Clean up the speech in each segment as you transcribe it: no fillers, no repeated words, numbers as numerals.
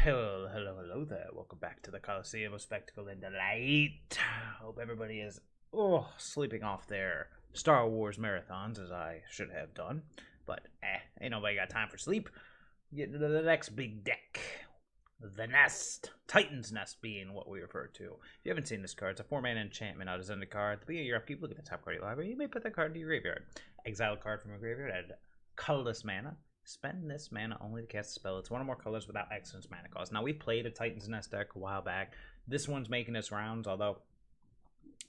Hello there. Welcome back to the Coliseum of Spectacle and Delight. Hope everybody is sleeping off their Star Wars marathons, as I should have done. But ain't nobody got time for sleep. Get into the next big deck. The Nesht. Titan's Nesht being what we refer to. If you haven't seen this card, it's a 4-mana enchantment out of Zenda card. At the beginning of your upkeep, look at the top card of your library. You may put that card into your graveyard. Exile a card from your graveyard, add colorless mana. Spend this mana only to cast a spell. It's one or more colors without excess mana cost. Now, we played a Titan's Nesht deck a while back. This one's making its rounds, although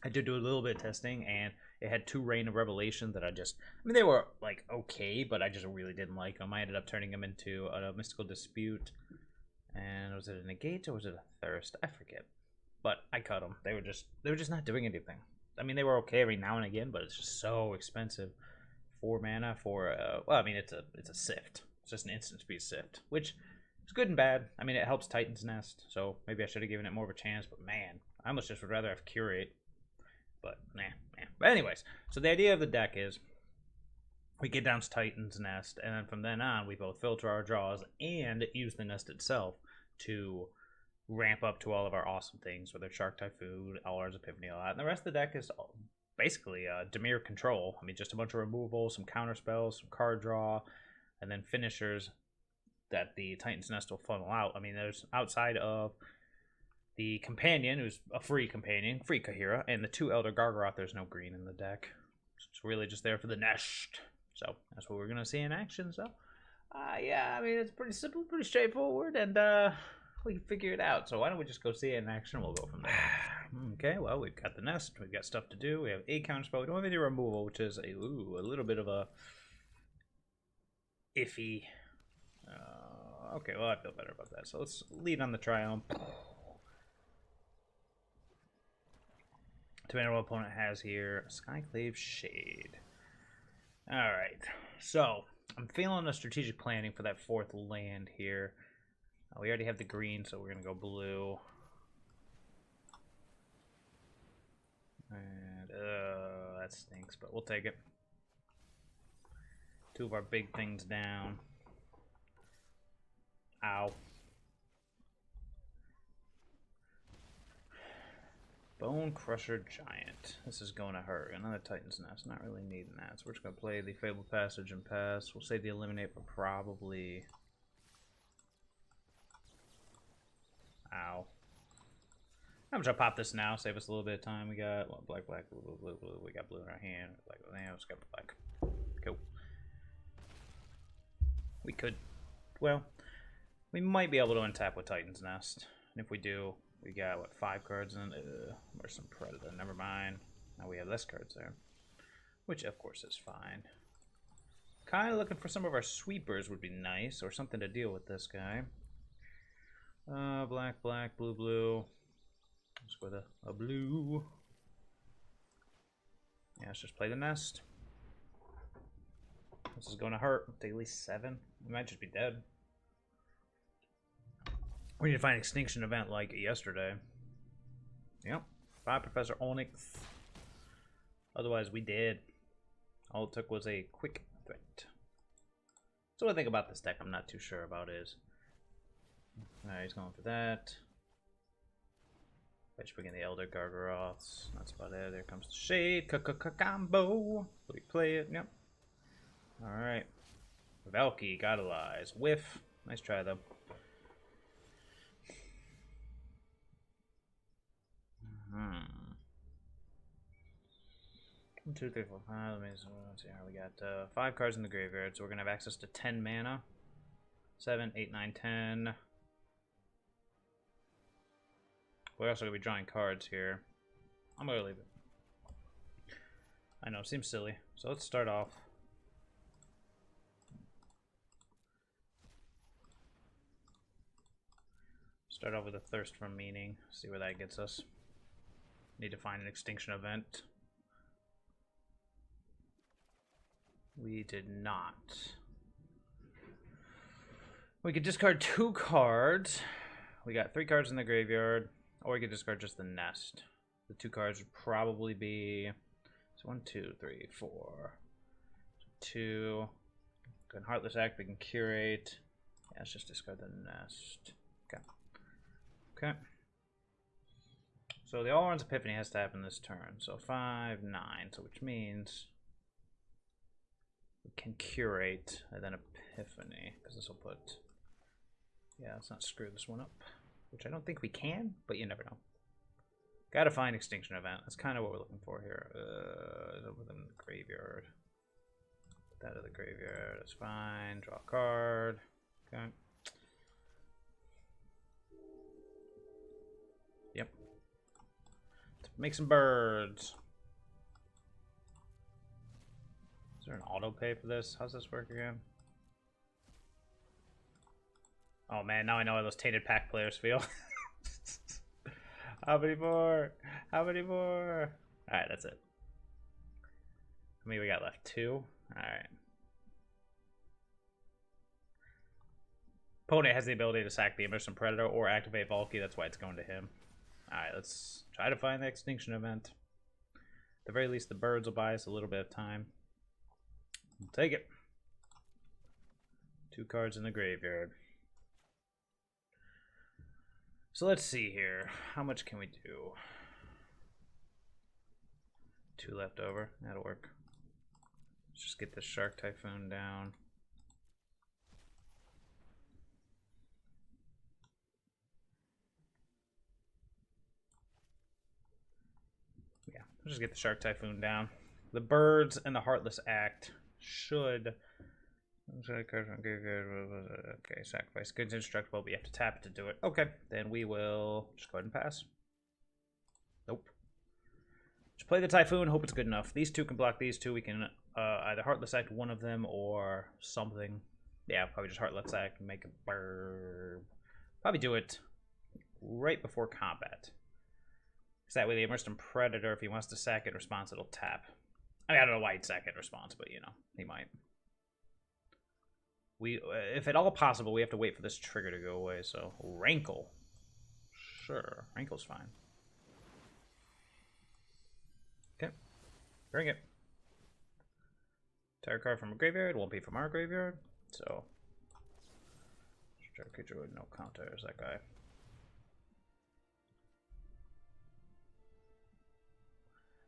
I did do a little bit of testing, and it had 2 Reign of Revelation that they were, like, okay, but I just really didn't like them. I ended up turning them into a Mystical Dispute, and was it a Negate or was it a Thirst? I forget. But I cut them. They were just not doing anything. I mean, they were okay every now and again, but it's just so expensive. 4 mana for it's a Sift. It's just an instant speed Sift, which is good and bad. I mean, it helps Titan's Nesht, so maybe I should have given it more of a chance, but man, I almost just would rather have Curate. But nah. But anyways, so the idea of the deck is we get down to Titan's Nesht, and then from then on we both filter our draws and use the Nesht itself to ramp up to all of our awesome things, whether it's Shark Typhoon, Alrund's Epiphany, all that. And the rest of the deck is basically Dimir control. I mean, just a bunch of removal, some counter spells, some card draw, and then finishers that the Titan's Nesht will funnel out. I mean, there's outside of the companion, who's a free companion, free Kaheera, and the 2 Elder Gargaroth, there's no green in the deck. It's really just there for the Nesht. So that's what we're going to see in action. So, yeah, I mean, it's pretty simple, pretty straightforward, and we can figure it out. So why don't we just go see it in action? We'll go from there. Okay, well, we've got the Nesht. We've got stuff to do. We have a counter spell. We don't have any removal, which is a little bit of a iffy. Okay, well, I feel better about that. So let's lead on the Triumph. Tomato opponent has here Skyclave Shade. Alright, so I'm feeling a strategic planning for that 4th land here. We already have the green, so we're going to go blue. And, that stinks, but we'll take it. 2 of our big things down. Ow. Bone Crusher Giant. This is going to hurt. Another Titan's Nesht. Not really needing that. So we're just going to play the Fabled Passage and pass. We'll save the Eliminate, but probably... Ow. I'm just gonna pop this now, save us a little bit of time. We got black, blue. We got blue in our hand. Black, let's go black. Cool. We could, well, we might be able to untap with Titan's Nesht. And if we do, we got what, 5 cards in. Where's some Predator? Never mind. Now we have less cards there, which of course is fine. Kind of looking for some of our sweepers would be nice, or something to deal with this guy. Black, blue. Let's go with a blue. Yeah, let's just play the Nesht. This is going to hurt. Take at least 7. We might just be dead. We need to find Extinction Event like yesterday. Yep. 5 Professor Onyx. Otherwise, we did. All it took was a quick threat. So what I think about this deck I'm not too sure about is... Alright, he's going for that. Let's bring in the Elder Gargaroths. That's about it. There comes the Shade. Combo. We play it. Yep. Alright. Valky, Gotta Lies. Whiff. Nice try, though. One, two, three, four, five. Let's see how we got 5 cards in the graveyard, so we're going to have access to 10 mana. 7, 8, 9, 10. We're also going to be drawing cards here. I'm going to leave it. I know, it seems silly. So let's start off. Start off with a Thirst for Meaning. See where that gets us. Need to find an Extinction Event. We did not. We could discard 2 cards. We got 3 cards in the graveyard. Or we could discard just the Nesht. The 2 cards would probably be... So 1, 2, 3, 4. 2. Good Heartless Act, we can Curate. Yeah, let's just discard the Nesht. Okay. Okay. So the Alrund's Epiphany has to happen this turn. So 5, 9. So which means we can curate and then Epiphany. Because this will put... Yeah, let's not screw this one up. Which I don't think we can, but you never know. Gotta find Extinction Event. That's kind of what we're looking for here. Within the graveyard. Put that in the graveyard. That's fine. Draw a card. Okay. Yep. Let's make some birds. Is there an auto pay for this? How's this work again? Oh man, now I know how those Tainted Pack players feel. How many more? How many more? Alright, that's it. How many we got left? 2? Alright. Opponent has the ability to sack the Immersed Predator or activate Valky. That's why it's going to him. Alright, let's try to find the Extinction Event. At the very least, the birds will buy us a little bit of time. We'll take it. 2 cards in the graveyard. So let's see here. How much can we do? 2 left over. That'll work. Let's just get this Shark Typhoon down. Yeah, let's just get the Shark Typhoon down. The birds and the Heartless Act should... Okay, sacrifice goods indestructible, but you have to tap it to do it. Okay, then we will just go ahead and pass. Nope. Just play the Typhoon, hope it's good enough. These 2 can block these 2. We can either Heartless Act one of them or something. Yeah, probably just Heartless Act and make a bird. Probably do it right before combat. Because that way the Immersed Predator, if he wants to sack it in response, it'll tap. I mean, I don't know why he'd sack it in response, but you know, he might. We, if at all possible, we have to wait for this trigger to go away. So Rankle, sure, Rankle's fine. Okay, bring it. Tarot card from a graveyard won't be from our graveyard. So, creature with no counters. That guy.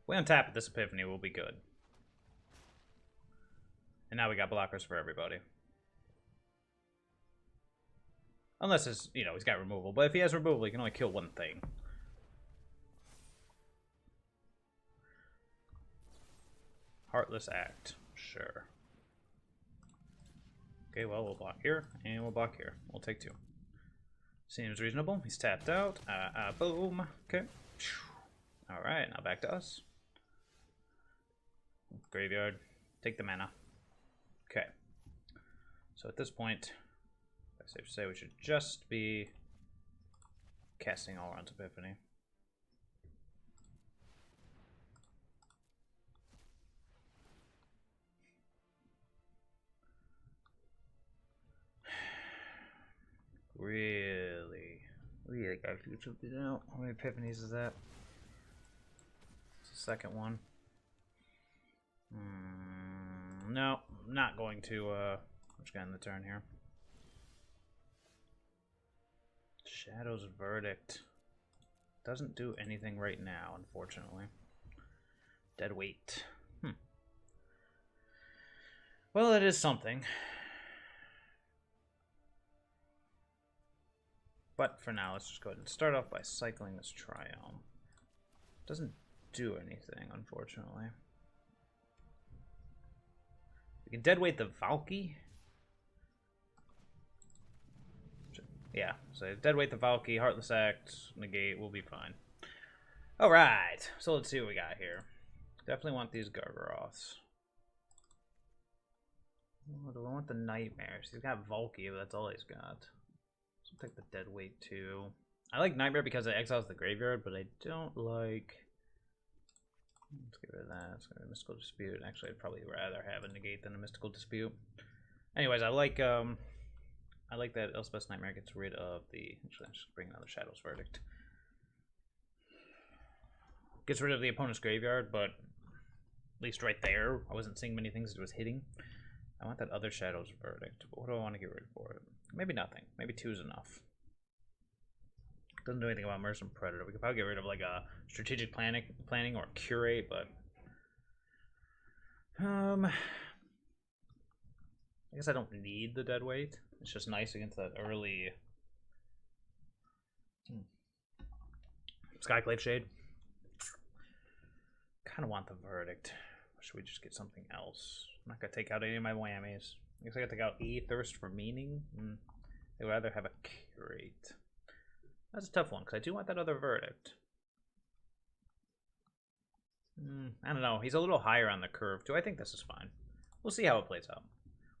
We untap it. This Epiphany will be good. And now we got blockers for everybody. Unless it's, you know, he's got removal. But if he has removal, he can only kill one thing. Heartless Act. Sure. Okay, well, we'll block here, and we'll block here. We'll take 2. Seems reasonable. He's tapped out. Boom. Okay. Alright, now back to us. Graveyard. Take the mana. Okay. So at this point... safe to say we should just be casting Alrund's Epiphany. Really gotta figure something out. How many Epiphanies is that? It's the second one. No, not going to let's get in the turn here. Shadow's Verdict doesn't do anything right now, unfortunately. Dead weight. Well, it is something. But for now, let's just go ahead and start off by cycling this Triome. Doesn't do anything, unfortunately. We can deadweight the Valky. Yeah, so deadweight the Valky, Heartless Act, Negate, we'll be fine. Alright, so let's see what we got here. Definitely want these Gargaroths. Oh, do I want the Nightmares? He's got Valky, but that's all he's got. So I'll take the deadweight too. I like Nightmare because it exiles the graveyard, but I don't like... Let's get rid of that. It's gonna be a Mystical Dispute. Actually, I'd probably rather have a Negate than a Mystical Dispute. Anyways, I like that Elspeth's Nightmare gets rid of the... Actually, I'm just bringing another Shadow's Verdict. Gets rid of the opponent's graveyard, but at least right there, I wasn't seeing many things it was hitting. I want that other Shadow's Verdict. But what do I want to get rid for it? Maybe nothing. Maybe 2 is enough. Doesn't do anything about Mercenary Predator. We could probably get rid of like a strategic planning or curate, but I guess I don't need the dead weight. It's just nice against that early Skyclave Shade. Kind of want the Verdict. Or should we just get something else? I'm not gonna take out any of my whammies. I guess I gotta take out a Thirst for Meaning. I'd rather have a Curate. That's a tough one, because I do want that other Verdict. I don't know. He's a little higher on the curve, too. I think this is fine. We'll see how it plays out.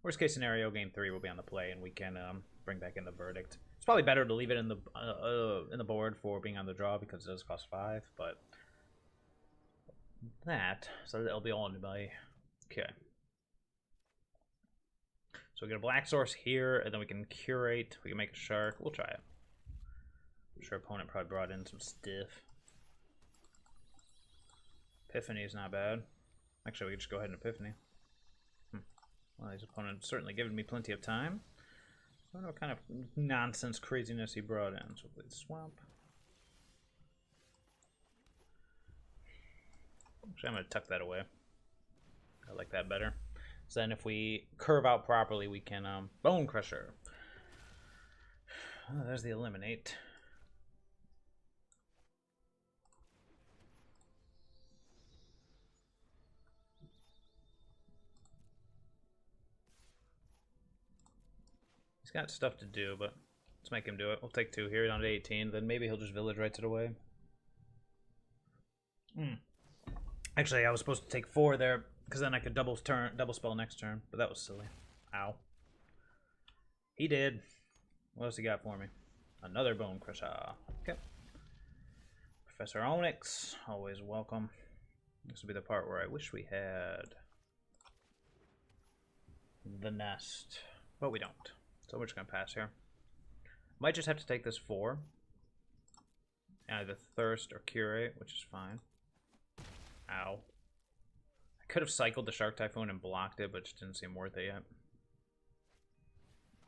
Worst case scenario, game 3 will be on the play, and we can bring back in the Verdict. It's probably better to leave it in the board for being on the draw, because it does cost 5, but that, so it'll be all in my... Okay. So we get a black source here, and then we can curate. We can make a shark. We'll try it. I'm sure opponent probably brought in some stiff. Epiphany is not bad. Actually, we can just go ahead and Epiphany. Well, his opponent's certainly given me plenty of time. I don't know what kind of nonsense craziness he brought in. So we'll swamp. Actually, I'm going to tuck that away. I like that better. So then if we curve out properly, we can Bone Crusher. Oh, there's the Eliminate. He's got stuff to do, but let's make him do it. We'll take 2 here down to 18. Then maybe he'll just Village Rites it away. Actually, I was supposed to take 4 there, because then I could double spell next turn, but that was silly. Ow. He did. What else he got for me? Another Bone Crusher. Okay. Professor Onyx, always welcome. This will be the part where I wish we had the Nesht, but we don't. So we're just gonna pass here. Might just have to take this 4. Either Thirst or Curate, which is fine. Ow. I could have cycled the Shark Typhoon and blocked it, but it just didn't seem worth it yet.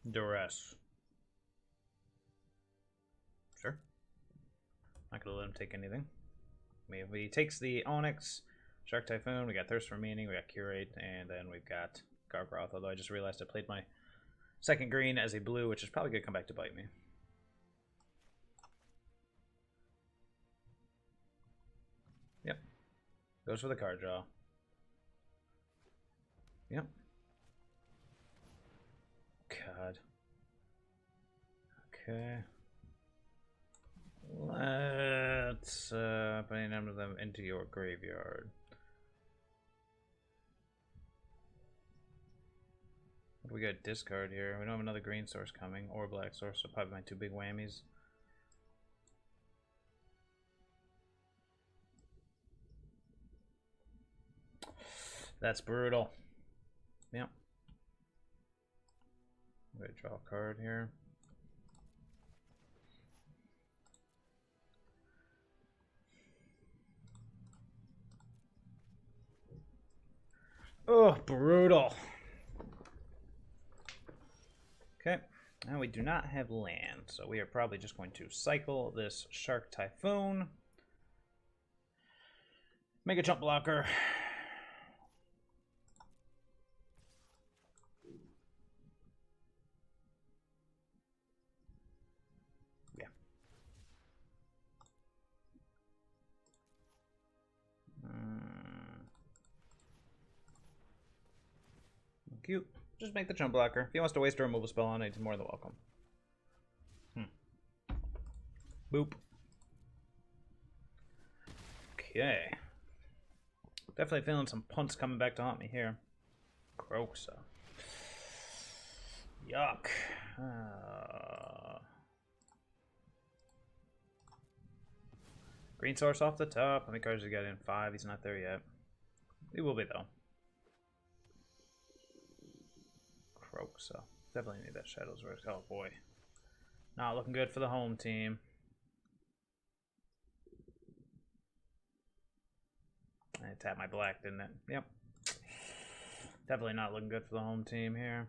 Duress. Sure. Not gonna let him take anything. I mean, if he takes the Onyx, Shark Typhoon, we got Thirst for Meaning, we got Curate, and then we've got Gargroth, although I just realized I played my second green as a blue, which is probably gonna come back to bite me. Yep. Goes for the card draw. Yep. God. Okay. Let's put a number of them into your graveyard. What do we got? Discard here. We don't have another green source coming or black source, so probably my 2 big whammies. That's brutal. Yep. I'm gonna draw a card here. Oh, brutal. Okay, now we do not have land, so we are probably just going to cycle this Shark Typhoon. Make a jump blocker. Yeah. Cute. Just make the jump blocker. If he wants to waste a removal spell on it, he's more than welcome. Boop. Okay. Definitely feeling some punts coming back to haunt me here. Groxa. Yuck. Green source off the top. How many cards he got in? 5. He's not there yet. He will be, though. So definitely need that Shadow's Risk. Oh boy, not looking good for the home team. I tapped my black, didn't it? Yep. Definitely not looking good for the home team here.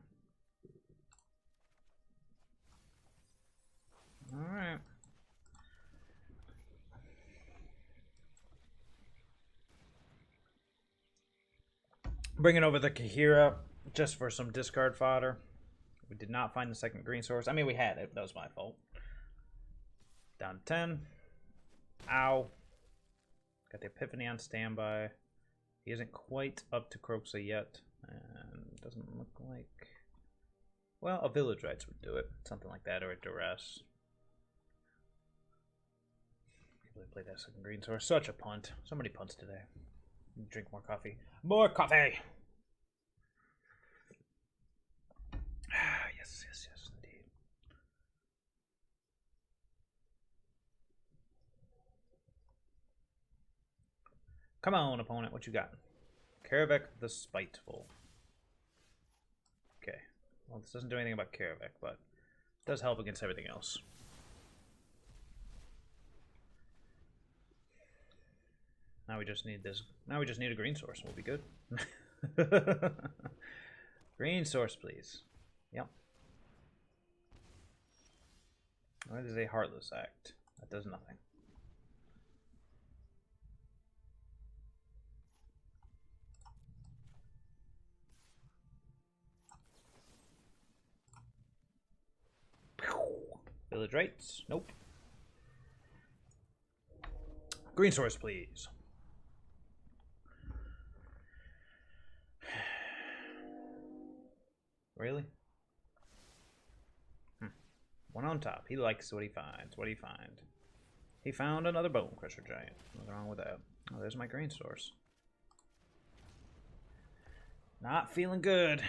All right. Bringing over the Kaheera just for some discard fodder. We did not find the second green source. I mean, we had it. That was my fault. Down to 10. Ow. Got the Epiphany on standby. He isn't quite up to Kroxa yet. And doesn't look like... Well, a Village Rites would do it. Something like that, or a Duress. Can't really play that second green source. Such a punt. So many punts today. Drink more coffee. More coffee! Yes, yes, yes, indeed. Come on, opponent. What you got? Karavek the Spiteful. Okay. Well, this doesn't do anything about Karavek, but it does help against everything else. Now we just need this. Now we just need a green source. We'll be good. Green source, please. Yep. What is a Heartless Act? That does nothing. Village Rites? Nope. Green source, please. Really? One on top. He likes what he finds. What do you find? He found another Bone Crusher Giant. Nothing wrong with that. Oh, there's my green source. Not feeling good.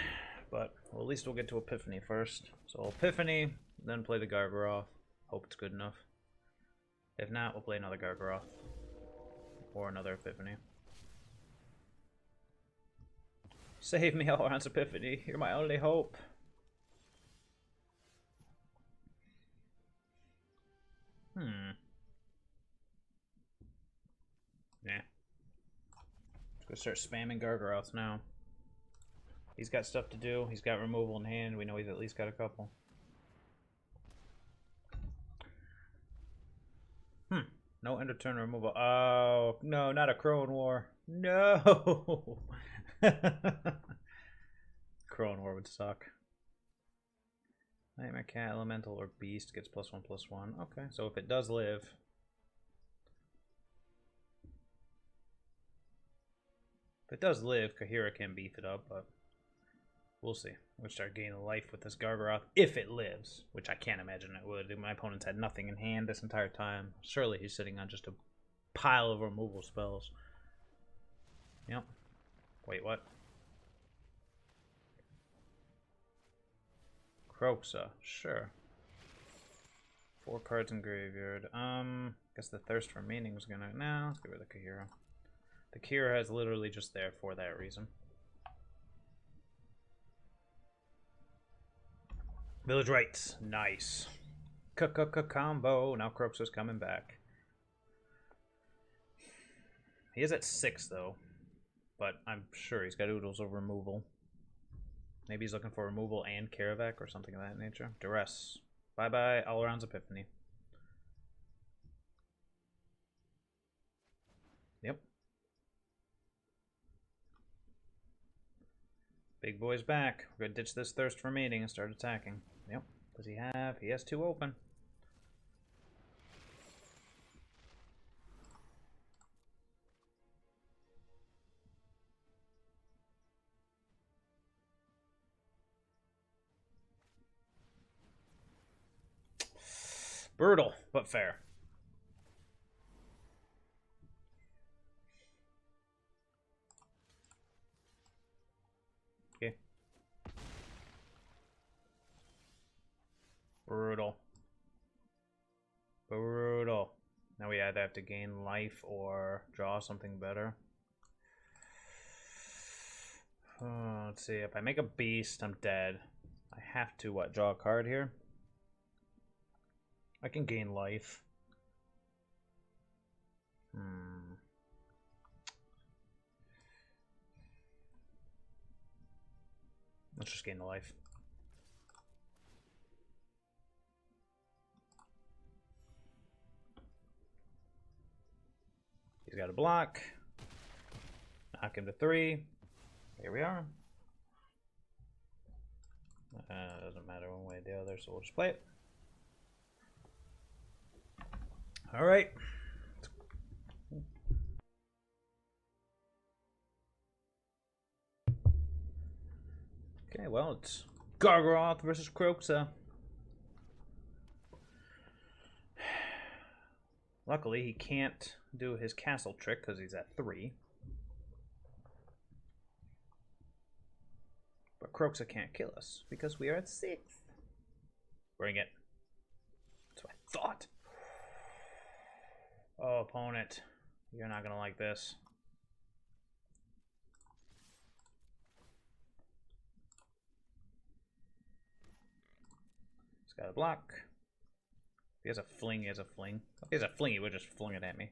But well, at least we'll get to Epiphany first. So Epiphany, then play the Gargaroth. Hope it's good enough. If not, we'll play another Gargaroth. Or another Epiphany. Save me, Alrund's Epiphany. You're my only hope. Nah. Let's go start spamming Gargaroths now. He's got stuff to do. He's got removal in hand. We know he's at least got a couple. No end of turn removal. Oh, no, not a Crone War. No! Crone War would suck. Nightmare Cat, Elemental, or Beast gets +1/+1. Okay, so if it does live... If it does live, Kaheera can beef it up, but... We'll see. We'll start gaining life with this Gargaroth, if it lives, which I can't imagine it would. My opponent's had nothing in hand this entire time. Surely he's sitting on just a pile of removal spells. Yep. Wait, what? Kroxa, sure. 4 cards in graveyard. Guess the Thirst for Meaning was gonna... Nah, let's get rid of the Kaheera. The Kaheera is literally just there for that reason. Village Rites. Nice. Combo. Now Kroxa's coming back. He is at 6, though. But I'm sure he's got oodles of removal. Maybe he's looking for removal and Karavek or something of that nature. Duress. Bye-bye, Alrund's Epiphany. Yep. Big boy's back. We're gonna ditch this Thirst for Mating and start attacking. Yep. Does he have? He has 2 open. Brutal, but fair. Okay. Brutal. Brutal. Now we either have to gain life or draw something better. Let's see. If I make a beast, I'm dead. I have to, what, draw a card here? I can gain life. Let's just gain the life. He's got a block. Knock him to 3. Here we are. Doesn't matter one way or the other, so we'll just play it. All right. Okay, well, it's Gargaroth versus Kroxa. Luckily, he can't do his castle trick because he's at 3. But Kroxa can't kill us because we are at 6. Bring it. That's what I thought. Oh, opponent. You're not going to like this. He's got a block. If he has a fling, he has a fling. If he has a fling, he would just fling it at me.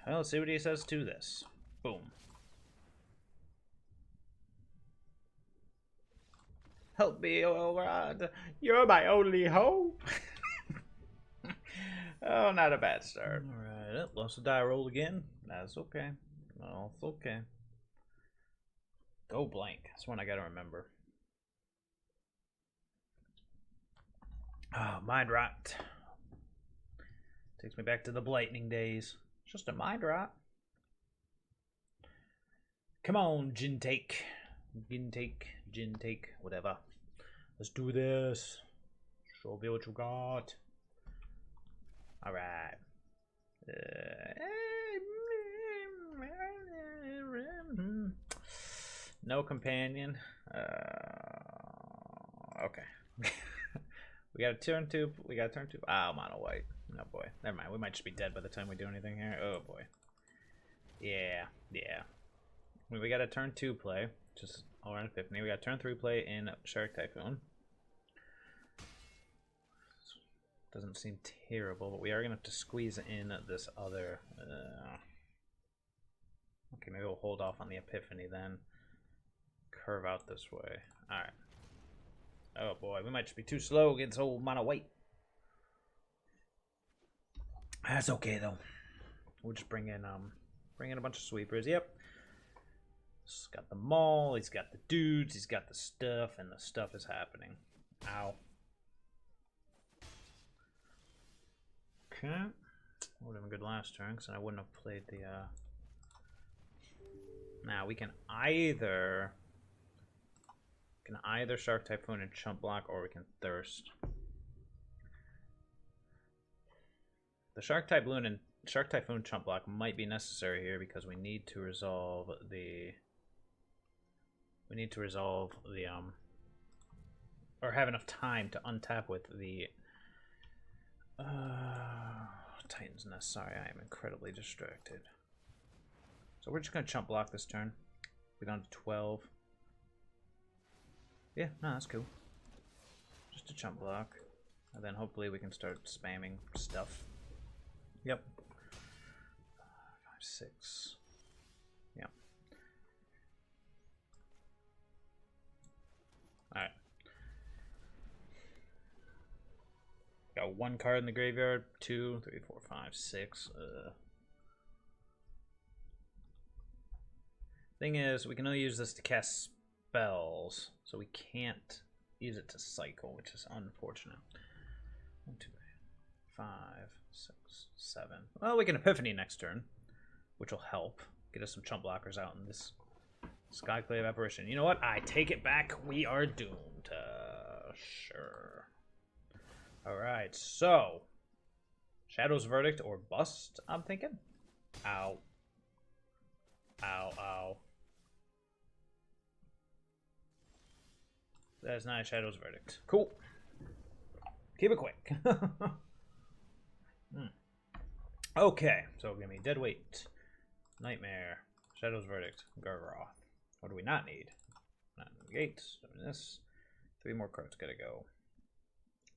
Well, let's see what he says to this. Boom. Help me, Elrond. You're my only hope. Oh, not a bad start. Alright, lost a die roll again. That's okay. No, it's okay. Go blank. That's one I gotta remember. Oh, mind rot. Takes me back to the Blightning days. It's just a mind rot. Come on, gin take. Gin take, whatever. Let's do this. Show me what you got. Alright. No companion. Okay. We got a turn 2. We got a turn 2. Ah, mono white. Oh boy. Never mind. We might just be dead by the time we do anything here. Oh boy. Yeah. We got a turn 2 play. Just Alrund Epiphany. We got turn 3 play in Shark Typhoon. Doesn't seem terrible, but we are going to have to squeeze in this other... Okay, maybe we'll hold off on the Epiphany then. Curve out this way. Alright. Oh boy, we might just be too slow against old mono white. That's okay though. We'll just bring in a bunch of sweepers. Yep. He's got the maul, he's got the dudes, he's got the stuff, and the stuff is happening. Ow. Okay. Would have been good last turn, because I wouldn't have played the Now we can either Shark Typhoon and chump block, or we can thirst. The Shark Typhoon chump block might be necessary here because we need to resolve the or have enough time to untap with the Titan's Nest. Sorry, I am incredibly distracted. So we're just gonna chump block this turn. We're down to 12. Yeah, no, that's cool. Just a chump block. And then hopefully we can start spamming stuff. Yep. 5, 6. Yep. Alright. Got 1 card in the graveyard. 2, 3, 4, 5, 6. Thing is, we can only use this to cast spells, so we can't use it to cycle, which is unfortunate. 1, 2, 5, 6, 7. Well, we can Epiphany next turn, which will help get us some chump blockers out in this Skyclave apparition. You know what? I take it back. We are doomed. Sure. Alright, so Shadow's Verdict or bust, I'm thinking. Ow. Ow, ow. That is not a Shadow's Verdict. Cool. Keep it quick. Okay, so give me Dead Weight, Nightmare, Shadow's Verdict, Gargaroth. What do we not need? Not Negate, this. 3 more cards gotta go.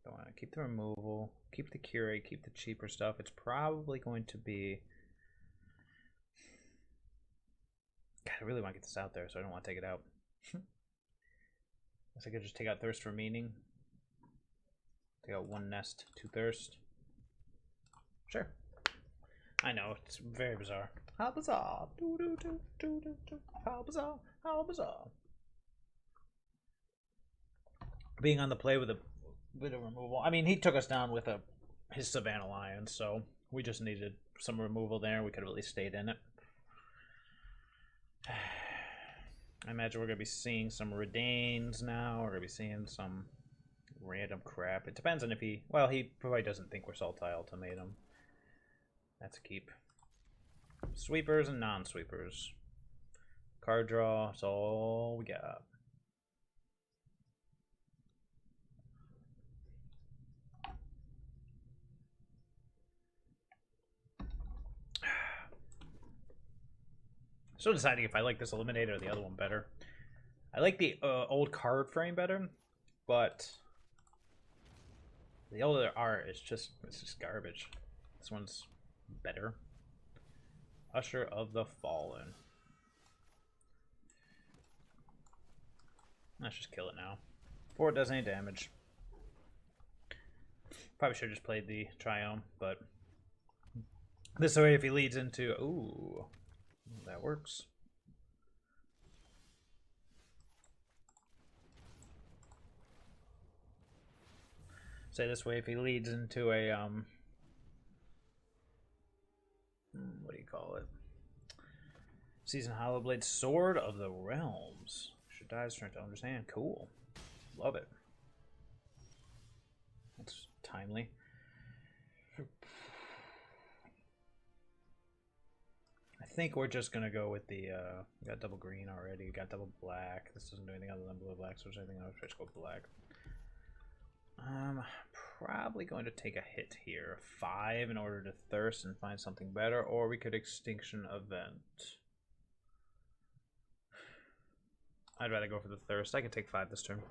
Don't want to keep the removal, keep the Curate, keep the cheaper stuff. It's probably going to be... God, I really want to get this out there, so I don't want to take it out. Guess I could just take out Thirst for Meaning. Take out 1 Nest, 2 Thirst. Sure. I know, it's very bizarre. How bizarre. Do do do do do do. How bizarre. How bizarre. Being on the play with a bit of removal. I mean, he took us down with his Savannah Lion, so we just needed some removal there. We could have at least stayed in it. I imagine we're going to be seeing some Redains now. We're going to be seeing some random crap. It depends on if he... Well, he probably doesn't think we're Sultai Ultimatum. That's a keep. Sweepers and non-sweepers. Card draw. That's all we got. Still deciding if I like this Eliminator or the other one better. I like the old card frame better, but the older art is just garbage. This one's better. Usher of the Fallen. Let's just kill it now. Before it does any damage. Probably should have just played the Triome, but this way if he leads into... Ooh. That works. Say this way if he leads into a what do you call it? Season Hollowblade, Sword of the Realms. Should die as turn to understand. Cool. Love it. That's timely. I think we're just gonna go with the we got double green already, we got double black. This doesn't do anything other than blue black, so there's anything else, just go black. Probably going to take a hit here. 5 in order to thirst and find something better, or we could Extinction Event. I'd rather go for the thirst. I could take 5 this turn.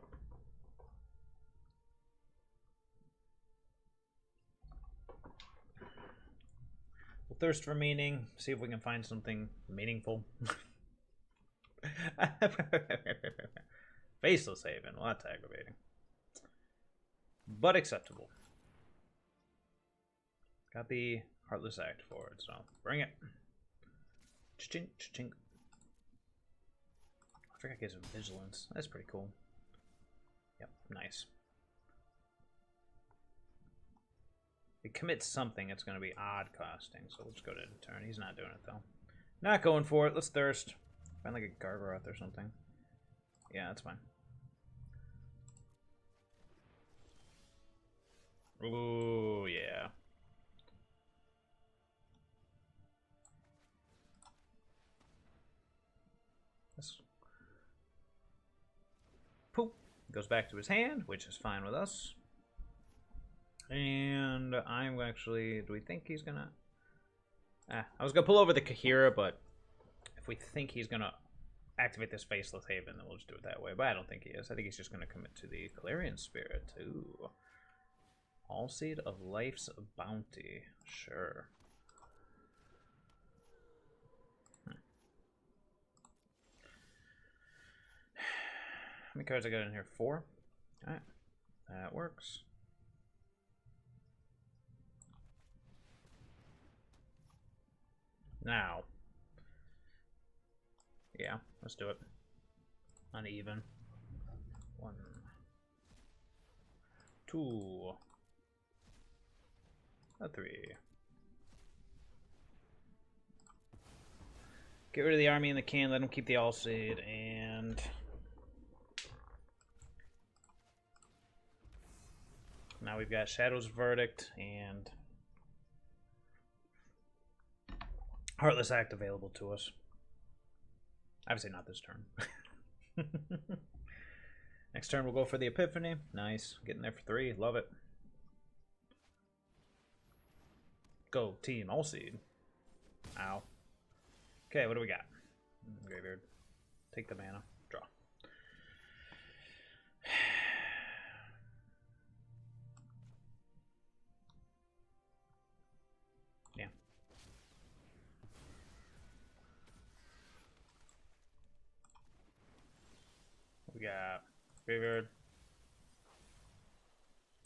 We'll thirst for meaning, see if we can find something meaningful. Faceless Haven, well that's aggravating. But acceptable. Got the Heartless Act for it, so bring it. Cha-ching, cha-ching. I forgot it gives him Vigilance. That's pretty cool. Yep, nice. If he commits something, it's going to be odd costing, so let's go to turn. He's not doing it, though. Not going for it. Let's thirst. Find like a Gargaroth or something. Yeah, that's fine. Ooh, yeah. This poop goes back to his hand, which is fine with us. And I'm actually... Do we think he's gonna... I was gonna pull over the Kaheera, but if we think he's gonna activate this Faceless Haven, then we'll just do it that way. But I don't think he is. I think he's just gonna commit to the Clarion Spirit. Ooh. All Seed of Life's Bounty. Sure. How many cards I got in here? 4? Alright. That works. Now. Yeah, let's do it. Uneven. 1, 2, 3. Get rid of the army in the can, let them keep the All Seed, and now we've got Shadow's Verdict and Heartless Act available to us. Obviously not this turn. Next turn we'll go for the Epiphany. Nice. Getting there for 3. Love it. Go team, All Seed. Ow. Okay, what do we got? Graveyard. Take the mana. Draw. Yeah. We got graveyard.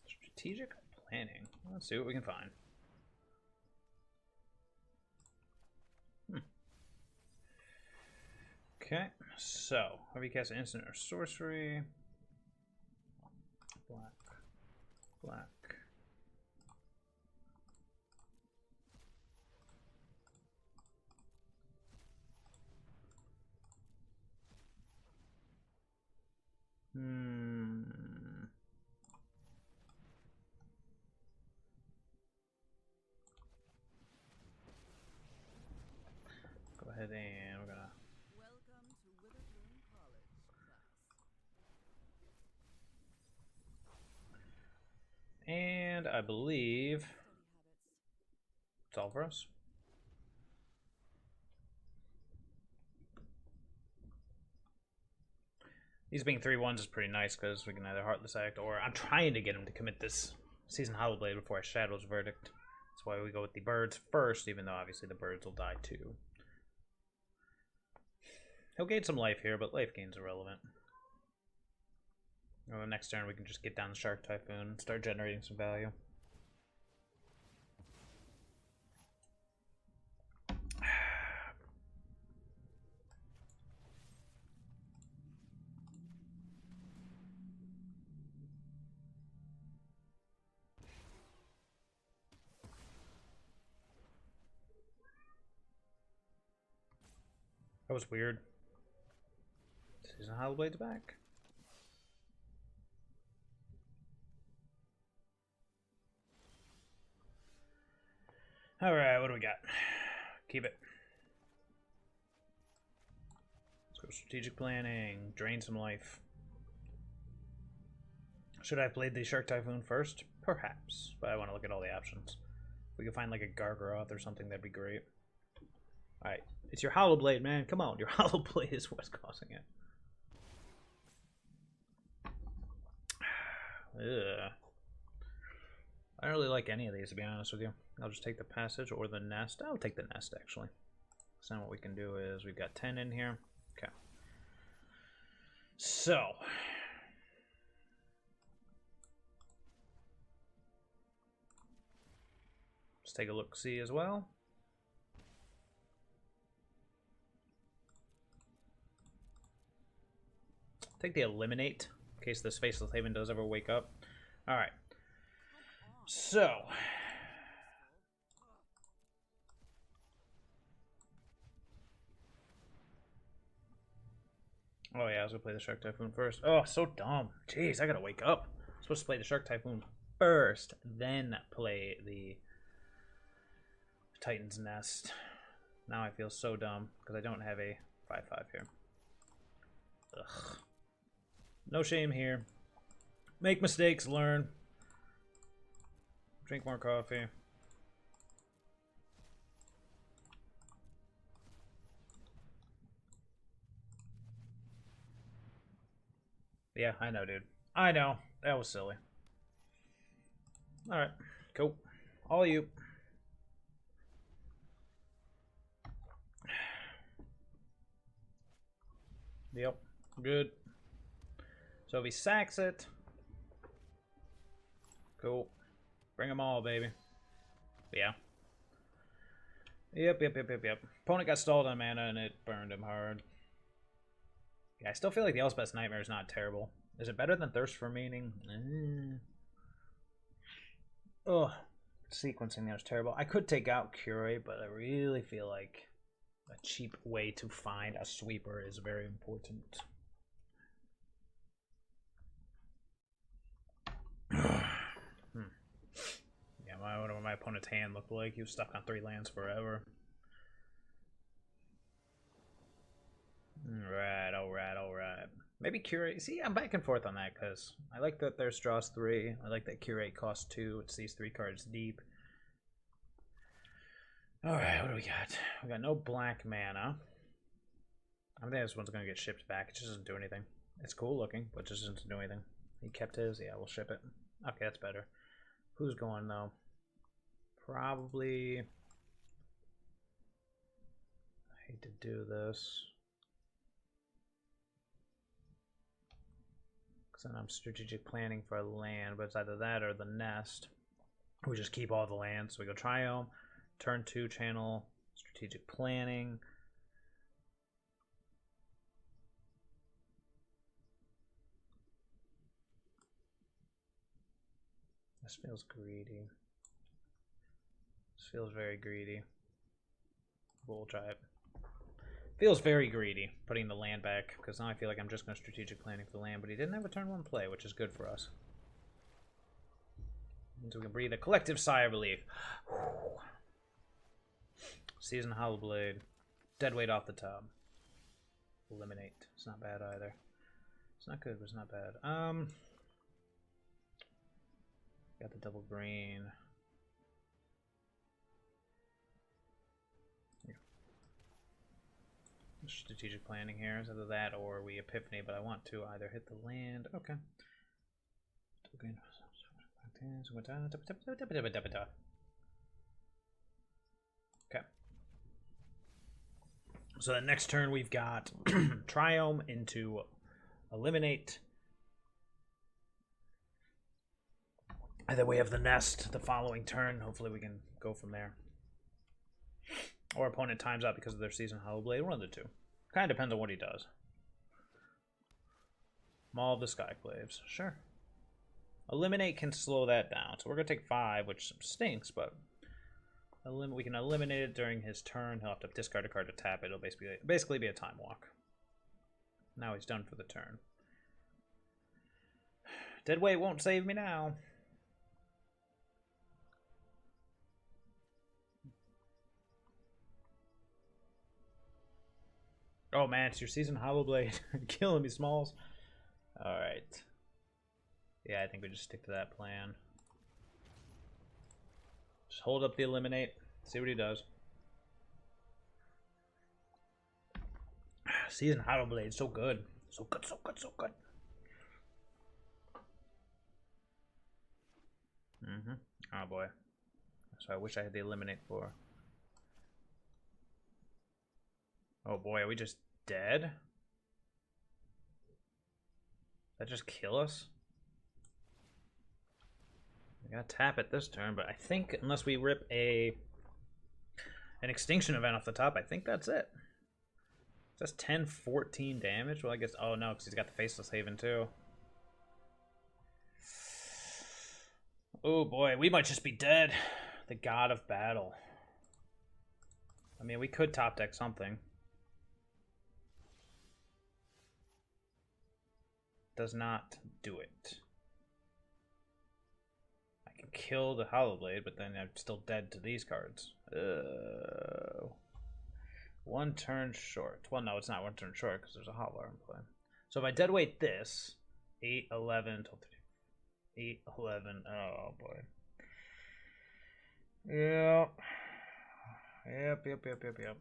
Strategic planning. Let's see what we can find. Okay, so have you cast an instant or sorcery? Black. Black. Go ahead and we're gonna. Welcome to Witherburn College, class. And I believe Study habits. it's all for us. These being 3/1s is pretty nice because we can either Heartless Act or I'm trying to get him to commit this Season Hollowblade before I Shadow's Verdict. That's why we go with the birds first, even though obviously the birds will die too. He'll gain some life here, but life gain's irrelevant. Well, the next turn we can just get down the Shark Typhoon and start generating some value. That was weird. Season Hollowblade's back. Alright, what do we got? Keep it. Let's go strategic planning. Drain some life. Should I have played the Shark Typhoon first? Perhaps, but I want to look at all the options. If we could find like a Gargaroth or something, that'd be great. Alright, it's your Hollowblade, man. Come on, your Hollowblade is what's causing it. Ugh. I don't really like any of these, to be honest with you. I'll just take the Passage or the Nesht. I'll take the Nesht, actually. So then what we can do is we've got 10 in here. Okay. So. Let's take a look-see as well. Take the Eliminate, in case this Faceless Haven does ever wake up. Alright. So. Oh yeah, I was gonna play the Shark Typhoon first. Oh, so dumb. Jeez, I gotta wake up. I'm supposed to play the Shark Typhoon first, then play the Titan's Nesht. Now I feel so dumb, because I don't have a 5/5 here. Ugh. No shame here. Make mistakes, learn. Drink more coffee. Yeah, I know, dude. I know. That was silly. Alright, cool. All you. Yep, good. So if he sacks it, cool. Bring them all, baby. Yeah. Yep. Opponent got stalled on mana and it burned him hard. Yeah, I still feel like the Elspeth's Nightmare is not terrible. Is it better than Thirst for Meaning? Ugh. Sequencing there is terrible. I could take out Curate, but I really feel like a cheap way to find a sweeper is very important. Yeah, I wonder what my opponent's hand looked like. He was stuck on 3 lands forever. Alright. Maybe Curate. See, I'm back and forth on that because I like that there's draws 3. I like that Curate costs 2. It's these 3 cards deep. Alright, what do we got? We got no black mana. I think this one's gonna get shipped back. It just doesn't do anything. It's cool looking, but it just doesn't do anything. He kept his. Yeah, we'll ship it. Okay, that's better. Who's going though? Probably. I hate to do this. Because then I'm strategic planning for a land, but it's either that or the Nesht. We just keep all the lands. So we go Triome, turn 2 channel, strategic planning. This feels greedy. This feels very greedy. We'll try it. Feels very greedy, putting the land back, because now I feel like I'm just going to strategic planning for the land, but he didn't have a turn 1 play, which is good for us. Means we can breathe a collective sigh of relief. Season Hollowblade. Deadweight off the top. Eliminate. It's not bad either. It's not good, but it's not bad. Got the double green. Strategic planning here. It's either that or we Epiphany, but I want to either hit the land. Okay. Okay. So the next turn we've got Triome into Eliminate. And then we have the Nesht the following turn. Hopefully we can go from there. Or opponent times out because of their Season Hollowblade. One of the two. Kind of depends on what he does. Maul of the Skyclaves. Sure. Eliminate can slow that down. So we're going to take 5, which stinks, but we can eliminate it during his turn. He'll have to discard a card to tap it. It'll basically be a time walk. Now he's done for the turn. Deadweight won't save me now. Oh man, it's your Season Hollowblade. Killing me, Smalls. Alright. Yeah, I think we just stick to that plan. Just hold up the Eliminate. See what he does. Season Hollowblade, so good. So good, so good, so good. Oh boy. So I wish I had the Eliminate for. Oh boy, are we just dead? That just kill us? We gotta tap it this turn, but I think unless we rip an Extinction Event off the top, I think that's it. That's 10, 14 damage. Well, I guess. Oh no, because he's got the Faceless Haven too. Oh boy, we might just be dead. The God of Battle. I mean, we could top deck something. Does not do it. I can kill the Hollowblade, but then I'm still dead to these cards. 1 turn short. Well, no, it's not 1 turn short because there's a Hollow in play. So if I deadweight this, 8, 11, 12, 13, 8, 11. Oh boy. Yep. Yep.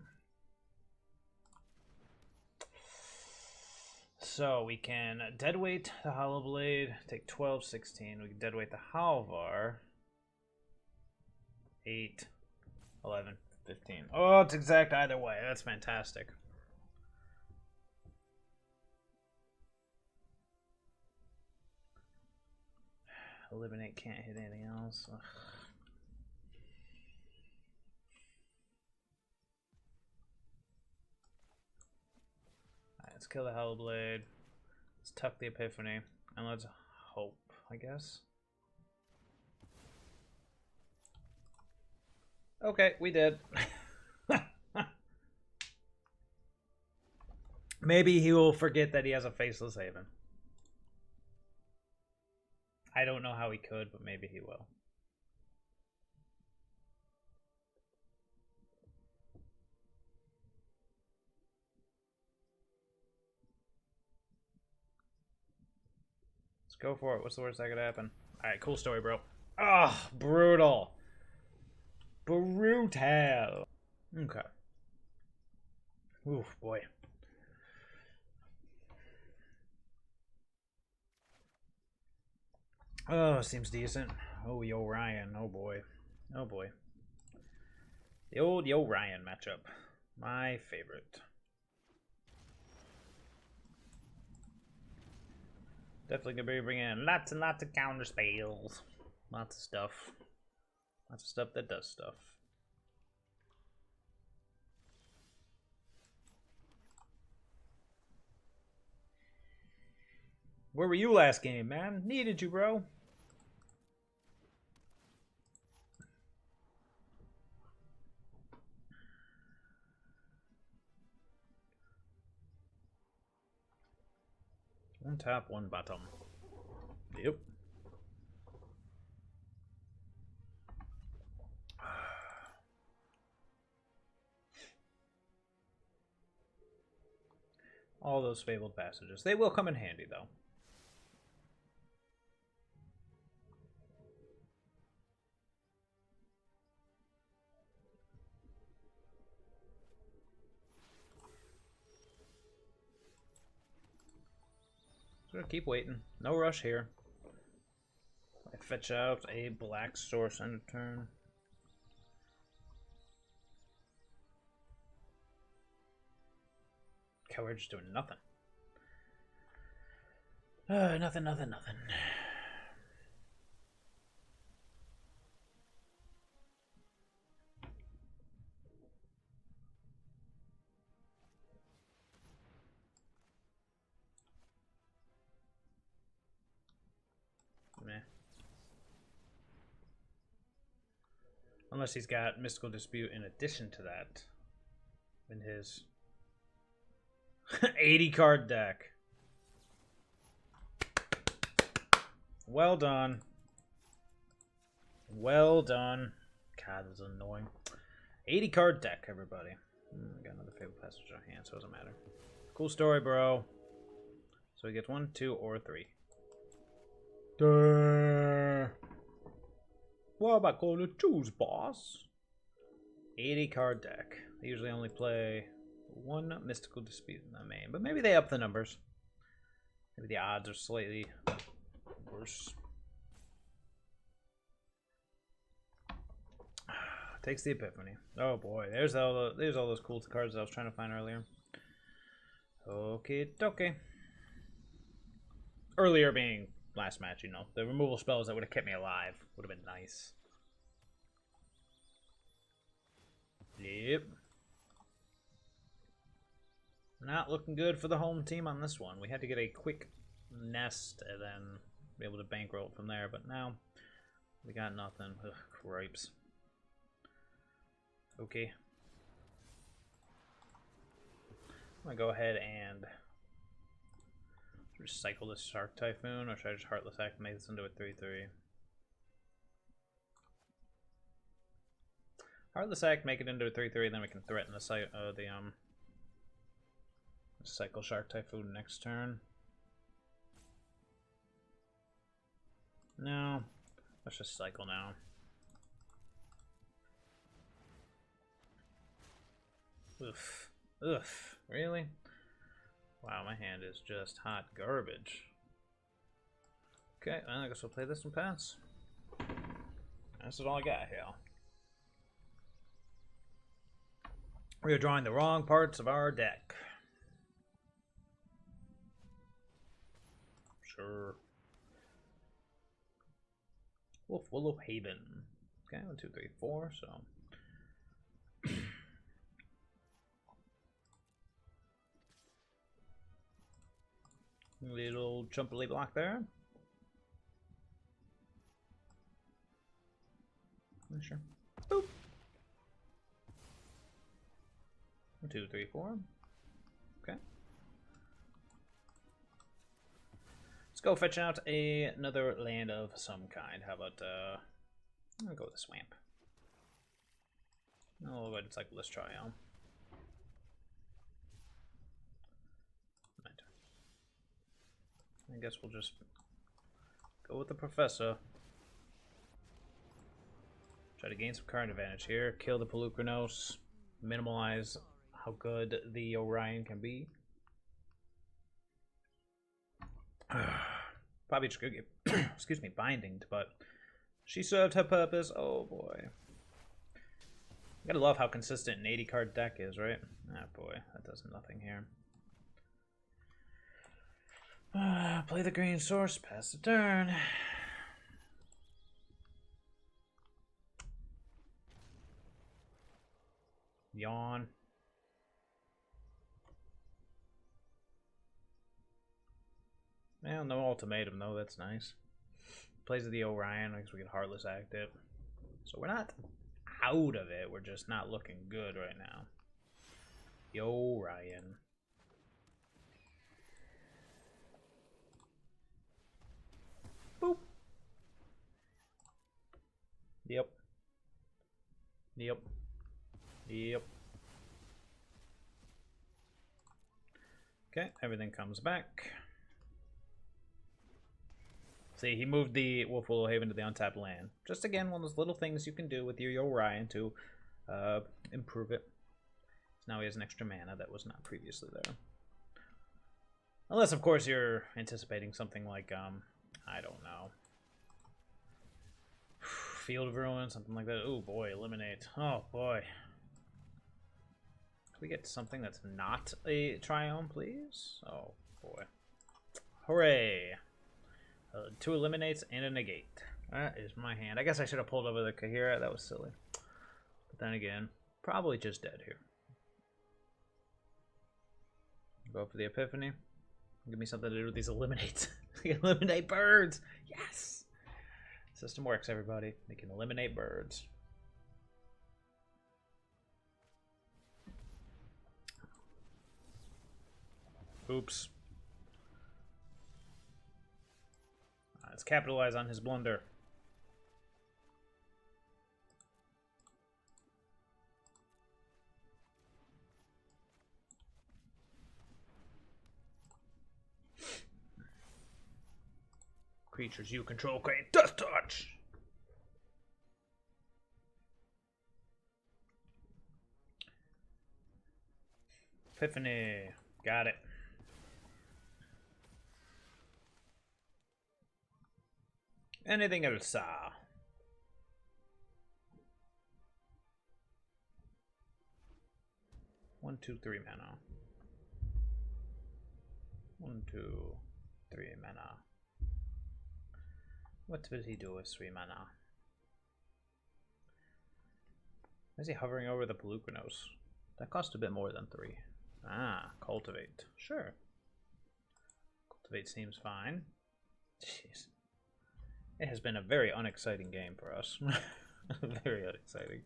So we can deadweight the Hollowblade, take 12, 16. We can deadweight the Halvar. 8, 11, 15. Oh, it's exact either way. That's fantastic. Eliminate, can't hit anything else. Ugh. Let's kill the Hellblade. Let's tuck the Epiphany. And let's hope, I guess. Okay, we did. Maybe he will forget that he has a Faceless Haven. I don't know how he could, but maybe he will. Let's go for it. What's the worst that could happen? Alright, cool story, bro. Ah, oh, brutal. Brutal. Okay. Oof, boy. Oh, seems decent. Oh, Yorion. Oh, boy. Oh, boy. The old Yorion matchup. My favorite. Definitely gonna be bringing in lots and lots of counter spells. Lots of stuff. Lots of stuff that does stuff. Where were you last game, man? Needed you, bro. One top, one bottom. Yep. All those Fabled Passages. They will come in handy, though. So keep waiting. No rush here. I fetch out a black source end of turn. We're just doing nothing. Nothing. Meh. Unless he's got Mystical Dispute in addition to that. In his 80 card deck. Well done. Well done. God, that's annoying. 80 card deck, everybody. Got another Fabled Passage on hand, so it doesn't matter. Cool story, bro. So he gets 1, 2, or 3. What am I going to choose, boss? 80 card deck. I usually only play one Mystical Dispute in the main, but maybe they up the numbers. Maybe the odds are slightly worse. Takes the Epiphany. Oh boy, there's all those cool cards that I was trying to find earlier. Okay. Earlier being last match, you know, the removal spells that would have kept me alive would have been nice. Yep. Not looking good for the home team on this one. We had to get a quick Nesht and then be able to bankroll from there, but now we got nothing. Ugh, cripes. Okay. I'm gonna go ahead and recycle this Shark Typhoon, or should I just Heartless Act and make this into a 3/3? Heartless Act, make it into a 3/3, then we can threaten the cycle Shark Typhoon next turn. No, let's just cycle now. Oof. Oof. Really? Wow, my hand is just hot garbage. Okay, well, I guess we'll play this and pass. That's all I got here. We are drawing the wrong parts of our deck. Sure. Wolf Willow Haven. Okay, 1, 2, 3, 4, so. Little chumpily block there. Sure. Boop. 1, 2, 3, 4. Okay. Let's go fetch out another land of some kind. How about I'll go with the swamp. Oh, but it's like let's try on. I guess we'll just go with the Professor. Try to gain some card advantage here. Kill the Pelucranos. Minimize how good the Orion can be. Probably just gonna get, excuse me, binding, but she served her purpose. Oh boy. You gotta love how consistent an 80 card deck is, right? Ah boy, that does nothing here. Play the green source, pass the turn. Yawn. Well, no ultimatum though, that's nice. Plays the Orion, I guess we can Heartless Act it. So we're not out of it, we're just not looking good right now. The Orion. Yep. Yep. Yep. Okay, everything comes back. See, he moved the Wolf Willow Haven to the untapped land. Just again, one of those little things you can do with your Yorion to improve it. So now he has an extra mana that was not previously there. Unless, of course, you're anticipating something like, I don't know. Field of Ruin, something like that. Oh boy, eliminate. Oh boy. Can we get something that's not a Triome, please? Oh boy. Hooray. 2 eliminates and a negate. That is my hand. I guess I should have pulled over the Kaheera. That was silly. But then again, probably just dead here. Go for the Epiphany. Give me something to do with these eliminates. Eliminate birds. Yes. System works, everybody. They can eliminate birds. Oops. Let's capitalize on his blunder. Creatures you control create Death Touch. Epiphany. Got it. Anything else? 1, 2, 3 mana. 1, 2, 3 mana. What will he do with 3 mana? Why is he hovering over the Pelucranos? That cost a bit more than 3. Ah, Cultivate. Sure. Cultivate seems fine. Jeez. It has been a very unexciting game for us. Very unexciting.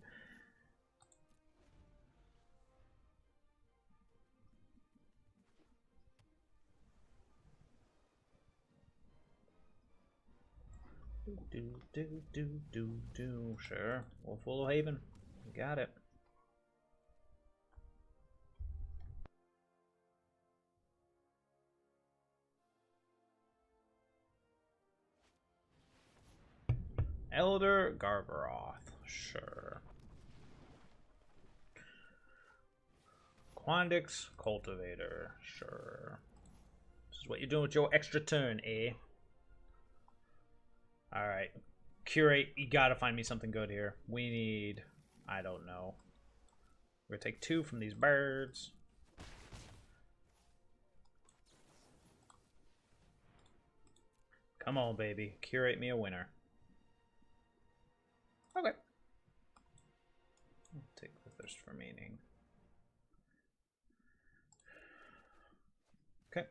Do. Sure. Wolf Willow Haven. Got it. Elder Gargaroth. Sure. Quandix Cultivator. Sure. This is what you're doing with your extra turn, eh? Alright. Curate, you gotta find me something good here. We need... I don't know. We're gonna take 2 from these birds. Come on, baby. Curate me a winner. Okay. I'll take the Thirst for Meaning. Okay.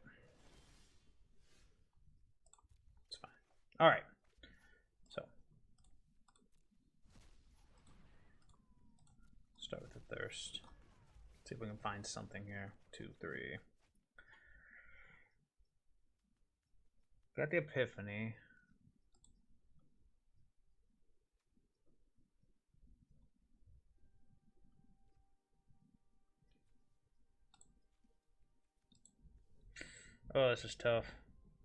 It's fine. Alright. So. Start with the Thirst. See if we can find something here. 2, 3. Got the Epiphany. Oh, this is tough.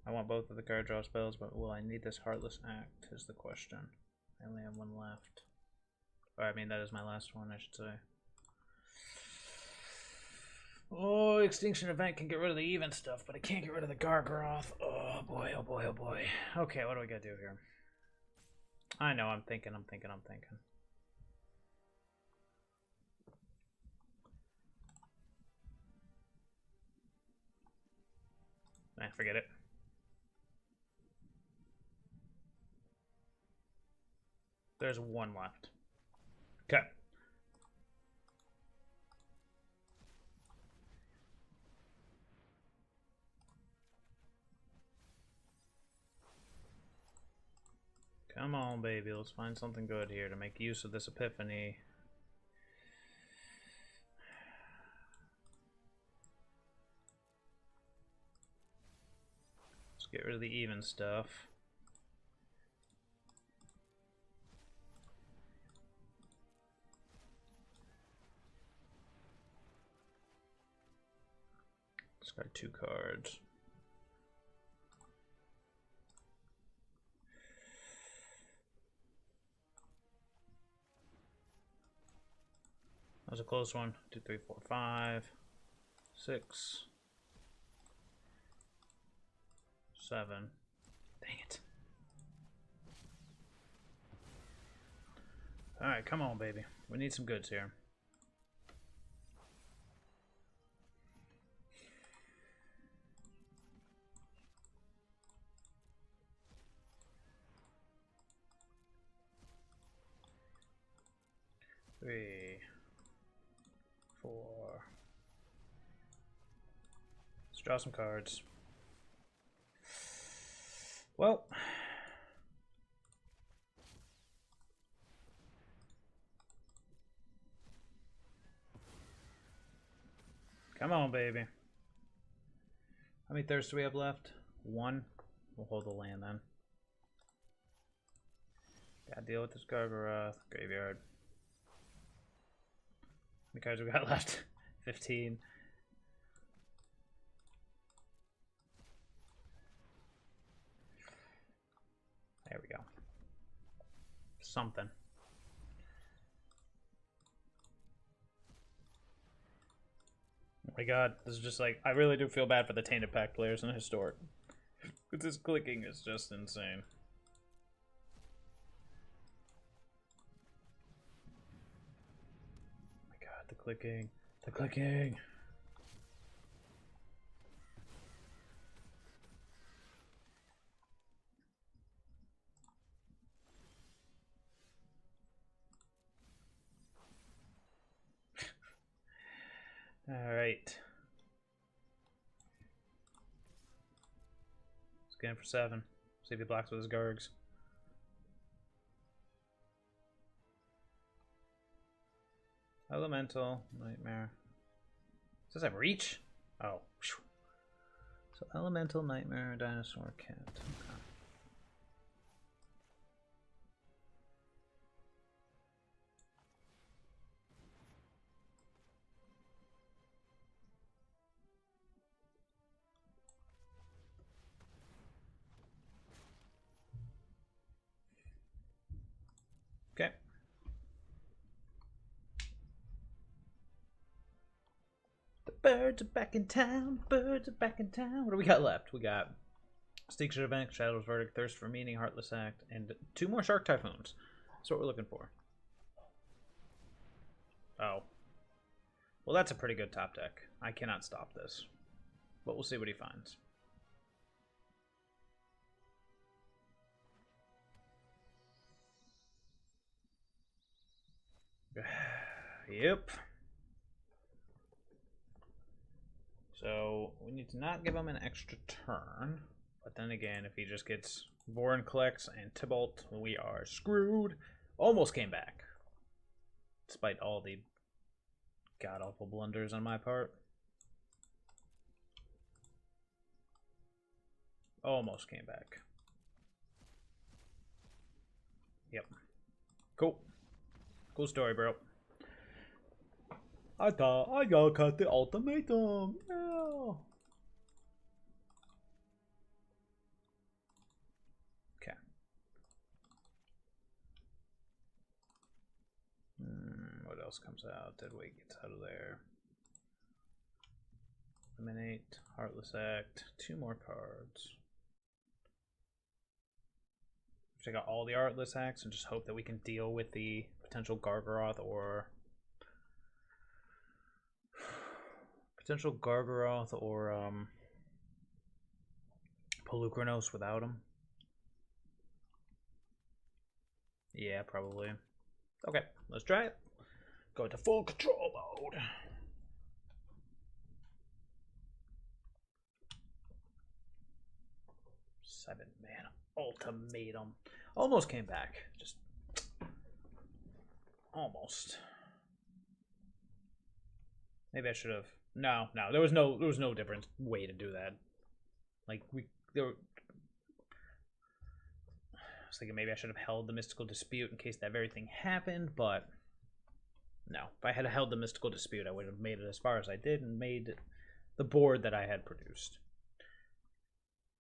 I want both of the card draw spells, but will I need this Heartless Act is the question. I only have 1 left. Or, I mean, that is my last one, I should say. Oh, Extinction Event can get rid of the even stuff, but I can't get rid of the Gargaroth. Oh boy, oh boy, oh boy. Okay, what do we gotta do here? I know, I'm thinking. Forget it. There's 1 left. Okay. Come on, baby. Let's find something good here to make use of this Epiphany. Let's get rid of the even stuff. Discard 2 cards. That was a close one. 2, 3, 4, 5, 6, 7. Dang it. Alright, come on, baby. We need some goods here. Three, 4. Let's draw some cards. Well, come on, baby. How many thirsts do we have left? 1. We'll hold the land then. Gotta deal with this Gargaroth graveyard. How many cards we got left? 15. There we go. Something. Oh my god, this is just like, I really do feel bad for the Tainted Pact players in Historic. This clicking is just insane. Oh my god, the clicking. The clicking. Alright. Scan for 7. See if he blocks with his Gargs. Elemental, Nightmare. Does this have reach? Oh. Whew. So Elemental, Nightmare, Dinosaur, Cat. Okay. Okay. The birds are back in town. Birds are back in town. What do we got left? We got Extinction Event, Shadow's Verdict, Thirst for Meaning, Heartless Act, and 2 more Shark Typhoons. That's what we're looking for. Oh. Well, that's a pretty good top deck. I cannot stop this. But we'll see what he finds. Yep. So we need to not give him an extra turn. But then again, if he just gets Vorin Collects and Tybalt, we are screwed. Almost came back. Despite all the god-awful blunders on my part. Almost came back. Yep. Cool. Cool story, bro. I thought I gotta cut the ultimatum. Yeah. Okay. What else comes out? Deadweight gets out of there. Eliminate. Heartless Act. 2 more cards. Check out all the Heartless Acts and just hope that we can deal with the potential Gargaroth or Pelucranos without him. Yeah, probably. Okay, let's try it. Go to full control mode. Seven man ultimatum. Almost came back. Just almost. Maybe I should have. No. There was no different way to do that. Like I was thinking maybe I should have held the Mystical Dispute in case that very thing happened, but no. If I had held the Mystical Dispute, I would have made it as far as I did and made the board that I had produced.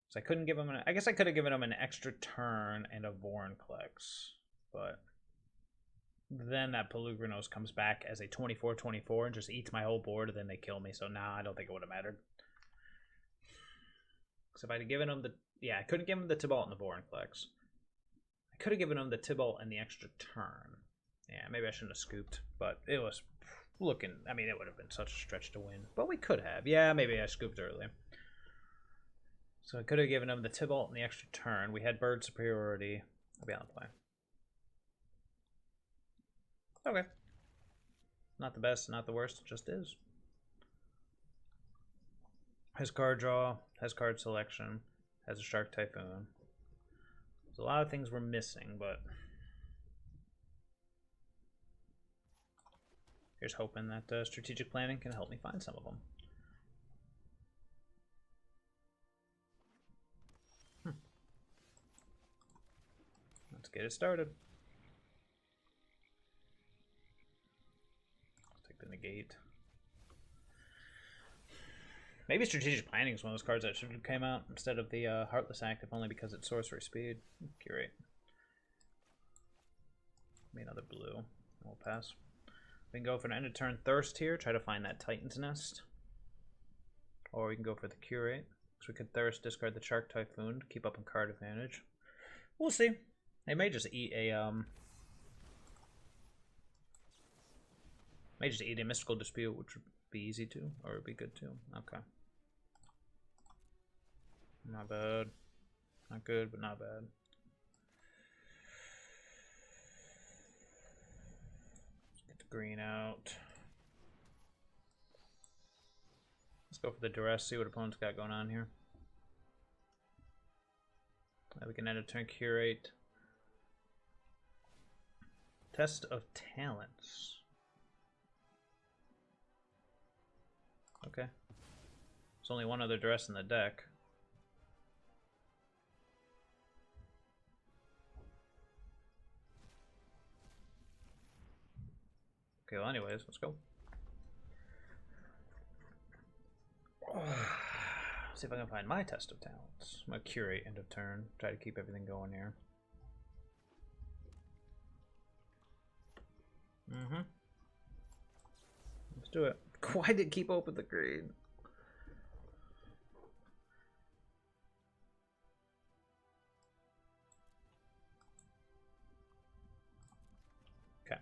So I couldn't give him I guess I could have given him an extra turn and a Vorinclex, but then that Pelugrinos comes back as a 24/24 and just eats my whole board, and then they kill me. So nah, I don't think it would have mattered. Because if I'd given him I couldn't give him the Tibalt and the Vorinclex. I could have given him the Tibalt and the extra turn. Yeah, maybe I shouldn't have scooped, but it was looking. I mean, it would have been such a stretch to win, but we could have. Yeah, maybe I scooped early. So I could have given him the Tibalt and the extra turn. We had bird superiority. I'll be on the play. Okay. Not the best, not the worst, it just is. Has card draw, has card selection, has a Shark Typhoon. There's a lot of things we're missing, but here's hoping that strategic planning can help me find some of them. Let's get it started. Take the Negate. Maybe Strategic Planning is one of those cards that should have came out instead of the Heartless Act, if only because it's sorcery speed. Curate. Maybe another blue. We'll pass. We can go for an end of turn Thirst here, try to find that Titan's Nest. Or we can go for the Curate. So we could Thirst, discard the Shark Typhoon to keep up on card advantage. We'll see. They may just eat a Mystical Dispute, which would be easy to, or it'd be good too. Okay. Not bad. Not good, but not bad. Let's get the green out. Let's go for the Duress, see what opponent's got going on here. Now we can end a turn Curate. Test of Talents. Okay. There's only one other Duress in the deck. Okay, well anyways, let's go. See if I can find my Test of Talents. I'm gonna Curate end of turn. Try to keep everything going here. Let's do it. Why did it keep open the green? Okay.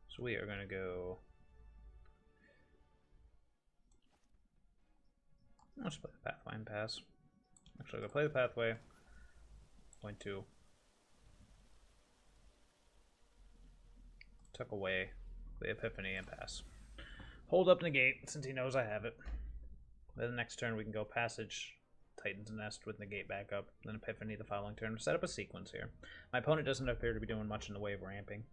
So we are gonna go. Let's play the Pathway and pass. Actually, I'll go play the Pathway. Point two. Tuck away the Epiphany and pass. Hold up Negate since he knows I have it. Then the next turn we can go Passage, Titan's Nest with Negate back up, then Epiphany the following turn. Set up a sequence here. My opponent doesn't appear to be doing much in the way of ramping.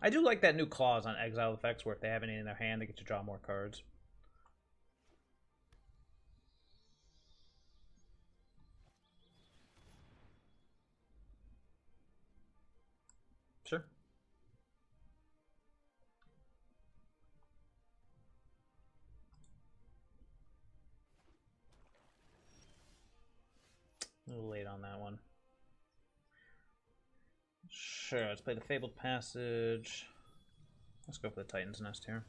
I do like that new clause on exile effects where if they have any in their hand, they get to draw more cards. Sure. A little late on that one. Sure, let's play the Fabled Passage. Let's go for the Titan's Nest here.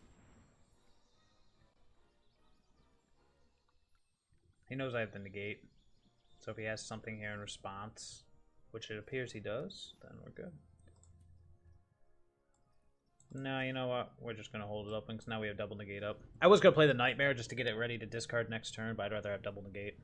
He knows I have the Negate. So if he has something here in response, which it appears he does, then we're good. No, you know what? We're just going to hold it open because now we have double Negate up. I was going to play the Nightmare just to get it ready to discard next turn, but I'd rather have double Negate.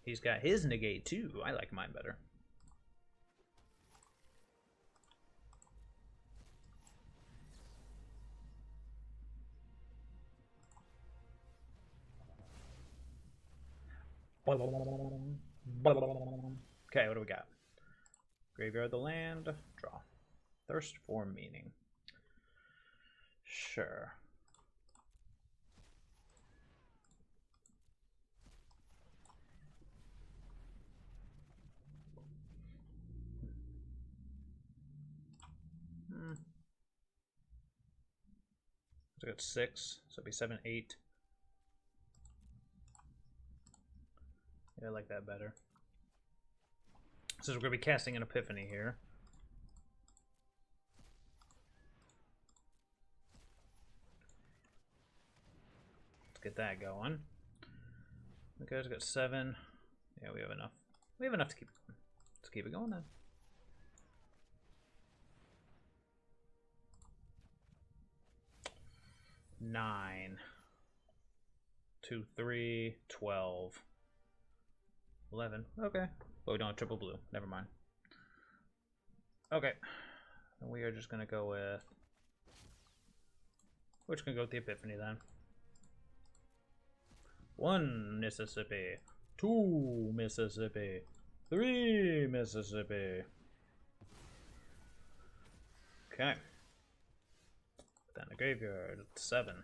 He's got his Negate too. I like mine better. Okay, what do we got? Graveyard the land. Draw. Thirst for meaning. Sure. So I got 6, so it'd be 7, 8. Yeah, I like that better. So we're going to be casting an Epiphany here. Let's get that going. Okay, I've got 7. Yeah, we have enough. We have enough to keep it going. Let's keep it going then. Nine, 2, 3, 12, 11. Okay, but we don't have triple blue. Never mind. Okay, and we are just gonna go with. We're just gonna go with the Epiphany then. 1 Mississippi, 2 Mississippi, 3 Mississippi. Okay. Then the graveyard, 7.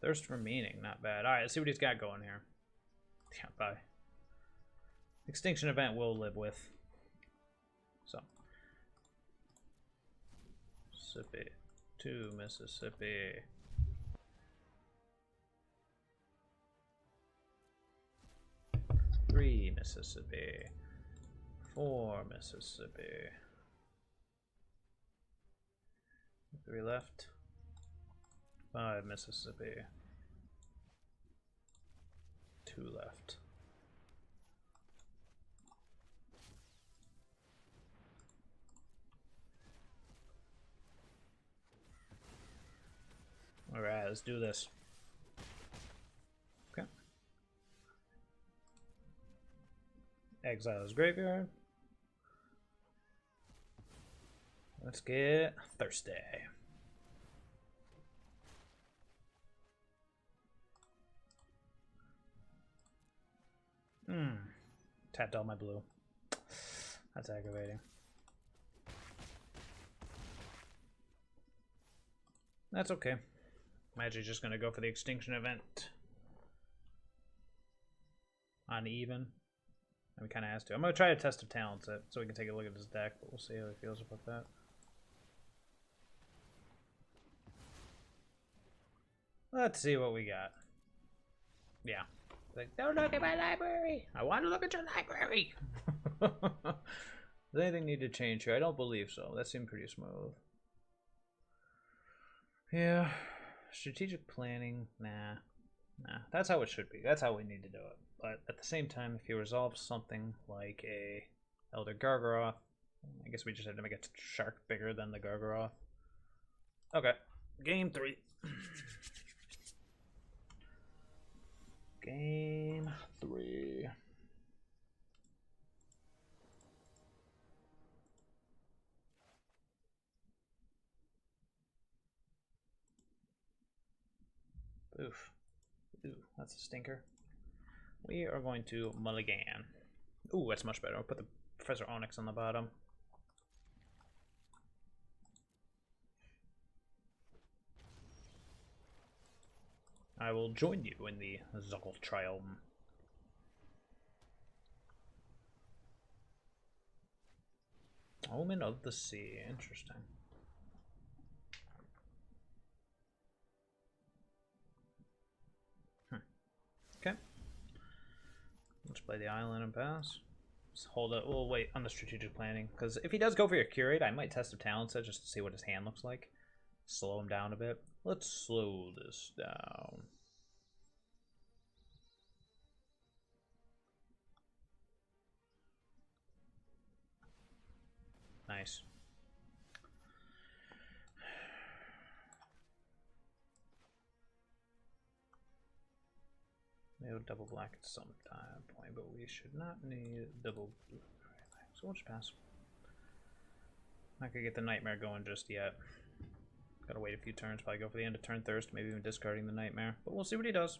Thirst for meaning, not bad. Alright, let's see what he's got going here. Yeah, bye. Extinction Event we'll live with. So. Mississippi. 2 Mississippi. Three Mississippi. 4 Mississippi. 3 left. 5 Mississippi. 2 left. Alright, let's do this. Okay. Exile's graveyard. Let's get thirsty. Tapped all my blue. That's aggravating. That's okay. Magic's just gonna go for the Extinction Event. On even. And we kinda has to. I'm gonna try a test of talents it so we can take a look at his deck, but we'll see how he feels about that. Let's see what we got. Yeah. Like, don't look at my library! I want to look at your library! Does anything need to change here? I don't believe so. That seemed pretty smooth. Yeah. Strategic planning? Nah. Nah. That's how it should be. That's how we need to do it. But at the same time, if you resolve something like a Elder Gargaroth, I guess we just had to make a shark bigger than the Gargaroth. Okay. Game 3. Game 3. Oof. Ooh, that's a stinker. We are going to mulligan. Ooh, that's much better. I'll put the Professor Onyx on the bottom. I will join you in the Zagoth Triome. Omen of the Sea. Interesting. Okay. Let's play the island and pass. Let's hold it. We'll wait on the strategic planning. Because if he does go for your Curate, I might test a talent set just to see what his hand looks like. Slow him down a bit. Let's slow this down. Nice. We'll double black at some point, but we should not need double blue. So we'll just pass. Not gonna get the Nightmare going just yet. Gotta wait a few turns, probably go for the end of turn thirst, maybe even discarding the Nightmare. But we'll see what he does.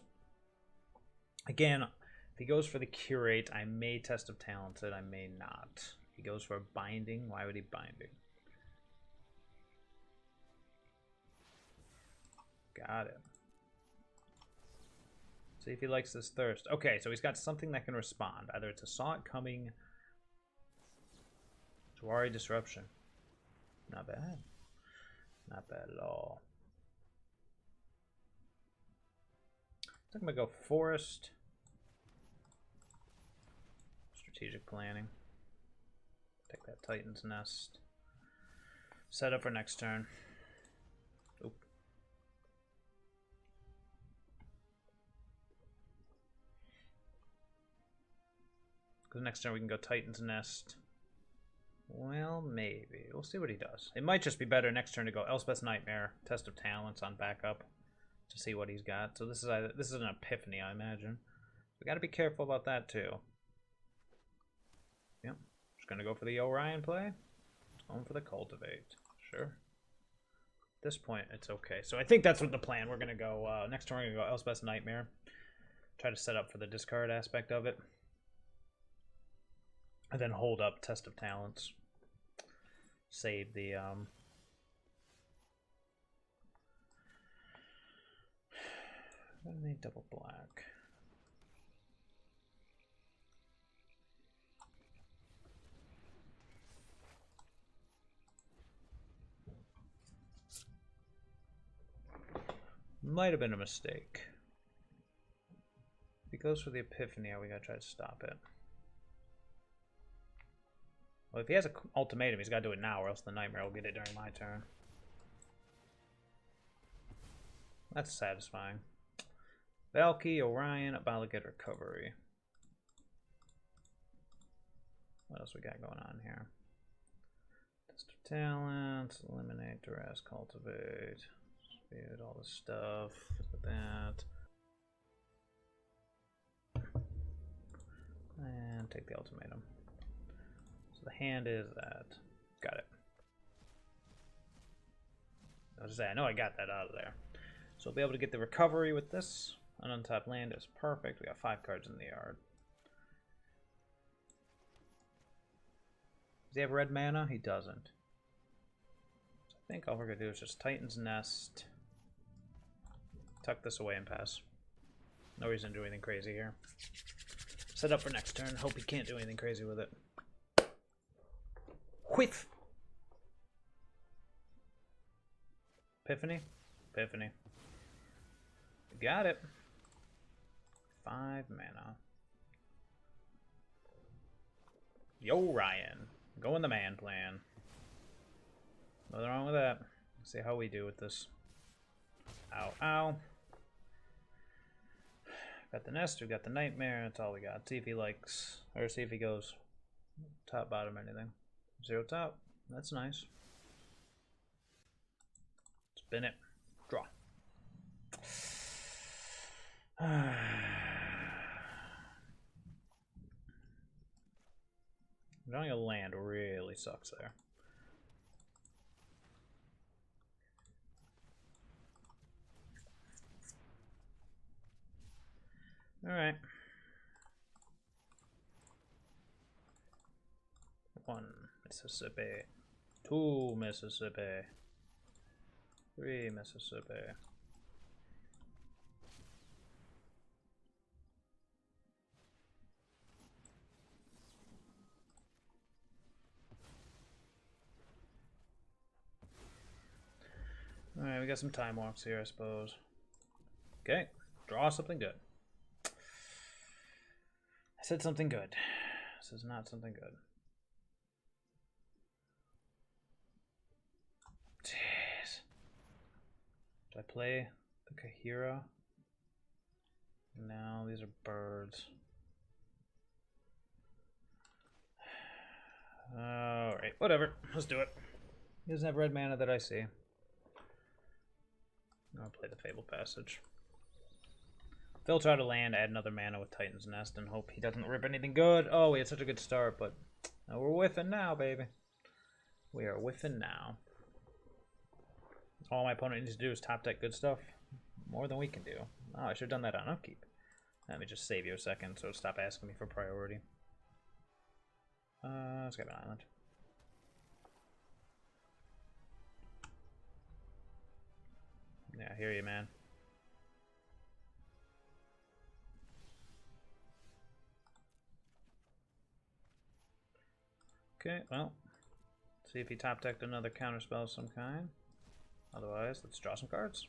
Again, If he goes for the Curate, I may Test of Talented, I may not. If he goes for a Binding, why would he Binding? Got it. See if he likes this Thirst. Okay, so he's got something that can respond. Either it's a Saw It Coming, Jawari Disruption. Not bad. Not bad at all. I think I'm going to go Forest. Strategic Planning. Take that Titan's Nest. Set up for next turn. Oop. Because next turn we can go Titan's Nest. Well, maybe. We'll see what he does. It might just be better next turn to go Elspeth's Nightmare, Test of Talents on backup to see what he's got. So this is an Epiphany, I imagine. We got to be careful about that too. Yep. Just gonna go for the Orion play. Going for the Cultivate. Sure. At this point, it's okay. So I think that's what the plan. We're gonna go next turn. We're gonna go Elspeth's Nightmare. Try to set up for the discard aspect of it. And then hold up Test of Talents. Save the I need double black. Might have been a mistake. If he goes for the Epiphany, we gotta try to stop it. Well, if he has an ultimatum, he's got to do it now, or else the Nightmare will get it during my turn. That's satisfying. Valky, Orion, Obligate Recovery. What else we got going on here? Test of Talents, Eliminate, Duress, Cultivate, Speed, all this stuff. Look at that. And take the Ultimatum. The hand is that. Got it. I was saying, I know I got that out of there. So we'll be able to get the recovery with this. An untapped land is perfect. We got 5 cards in the yard. Does he have red mana? He doesn't. So I think all we're going to do is just Titan's Nest. Tuck this away and pass. No reason to do anything crazy here. Set up for next turn. Hope he can't do anything crazy with it. Whiff. Epiphany? Epiphany. Got it. 5 mana. Yorion. Going the man plan. Nothing wrong with that. Let's see how we do with this. Ow, ow. Got the Nest, we got the Nightmare, that's all we got. See if he likes, or see if he goes top, bottom, anything. 0 top. That's nice. Spin it. Draw. Drawing a land really sucks there. Alright. 1 Mississippi. 2 Mississippi. 3 Mississippi. Alright, we got some time walks here, I suppose. Okay, draw something good. I said something good. This is not something good. Jeez. Do I play the Kaheera? No, these are birds. Alright, whatever. Let's do it. He doesn't have red mana that I see. I'll play the Fabled Passage. Filter out a land, add another mana with Titan's Nest, and hope he doesn't rip anything good. Oh, we had such a good start, but we're whiffing now, baby. We are whiffing now. All my opponent needs to do is top deck good stuff. More than we can do. Oh, I should have done that on upkeep. Let me just save you a second so stop asking me for priority. Let's get an island. Yeah, I hear you, man. Okay, well, see if he top decked another counterspell of some kind. Otherwise, let's draw some cards.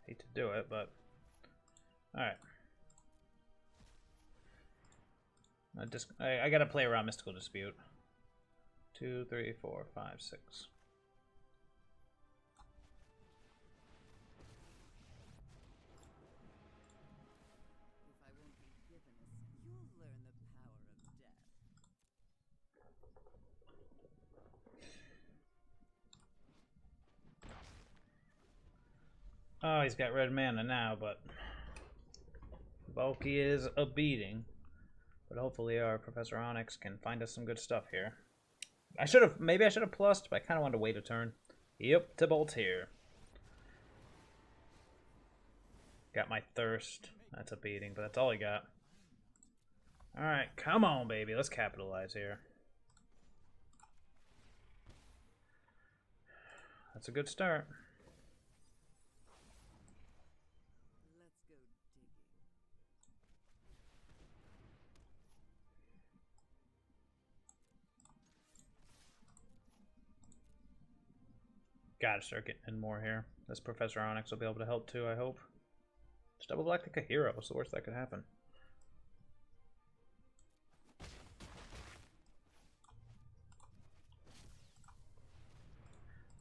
Hate to do it, but alright. I gotta play around Mystical Dispute. 2, 3, 4, 5, 6. If I won't be given a you'll learn the power of death. Oh, he's got red mana now, but bulky is a beating. But hopefully our Professor Onyx can find us some good stuff here. Maybe I should have plussed, but I kind of wanted to wait a turn. Yep, Tybalt here. Got my thirst. That's a beating, but that's all I got. Alright, come on, baby. Let's capitalize here. That's a good start. Let's go digging. Gotta start getting in more here. This Professor Onyx will be able to help too, I hope. Just double black the Kaheera. What's the worst that could happen?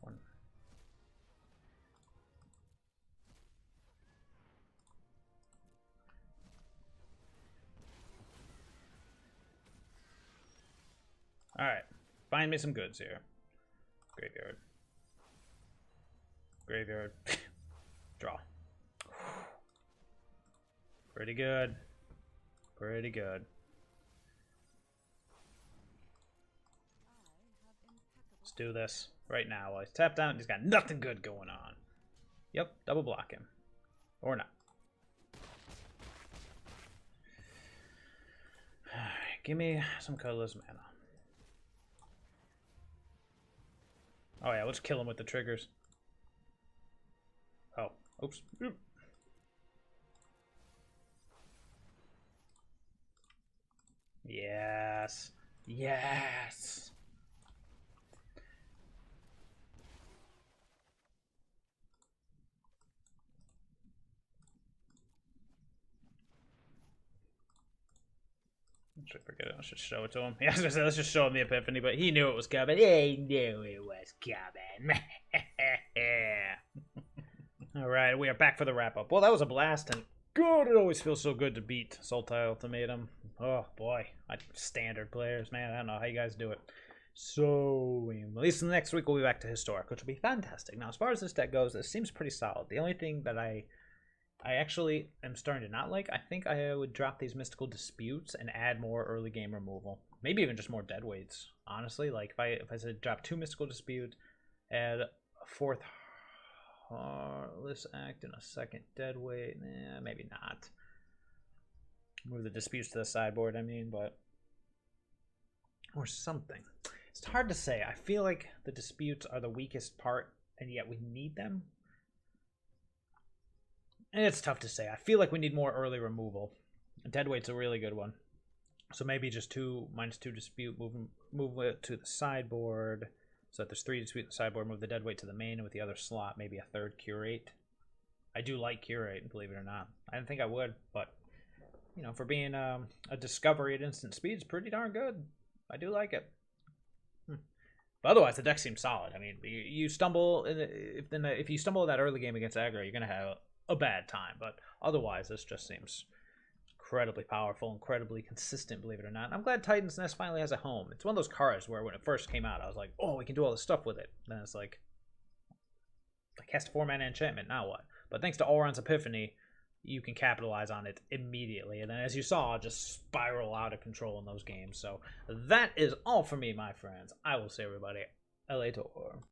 One. Alright. Find me some goods here. Graveyard. Graveyard. Draw. Pretty good. Pretty good. Let's do this right now. While he's tapped out, he's got nothing good going on. Yep, double block him. Or not. Alright, give me some colorless mana. Oh yeah, let's kill him with the triggers. Oh, oops. Oop. Yes. Yes. Should I forget it? I should show it to him. Yeah, I was gonna say, let's just show him the Epiphany, but he knew it was coming. He knew it was coming. Alright, we are back for the wrap-up. Well, that was a blast, and God, it always feels so good to beat Sultai Ultimatum. Oh, boy. Standard players, man. I don't know how you guys do it. So, at least the next week we'll be back to Historic, which will be fantastic. Now, as far as this deck goes, it seems pretty solid. The only thing that I actually am starting to not like, I think I would drop these Mystical Disputes and add more early game removal. Maybe even just more deadweights, honestly. Like, if I said drop 2 Mystical Dispute, add a 4th Heartless Act and a 2nd deadweight, maybe not. Move the disputes to the sideboard, I mean, but... Or something. It's hard to say. I feel like the disputes are the weakest part, and yet we need them. And it's tough to say. I feel like we need more early removal. Deadweight's a really good one. So maybe just 2 -2 dispute, move it to the sideboard. So if there's 3 dispute in the sideboard, move the deadweight to the main, and with the other slot, maybe a 3rd Curate. I do like Curate, believe it or not. I didn't think I would, but... You know, for being a discovery at instant speed, it's pretty darn good. I do like it. But otherwise, the deck seems solid. I mean, you stumble if you stumble in that early game against Aggro, you're gonna have a bad time. But otherwise, this just seems incredibly powerful, incredibly consistent. Believe it or not, and I'm glad Titan's Nest finally has a home. It's one of those cards where when it first came out, I was like, oh, we can do all this stuff with it. Then it's like cast a 4-mana enchantment. Now what? But thanks to Alrund's Epiphany, you can capitalize on it immediately. And then, as you saw, just spiral out of control in those games. So that is all for me, my friends. I will see everybody later.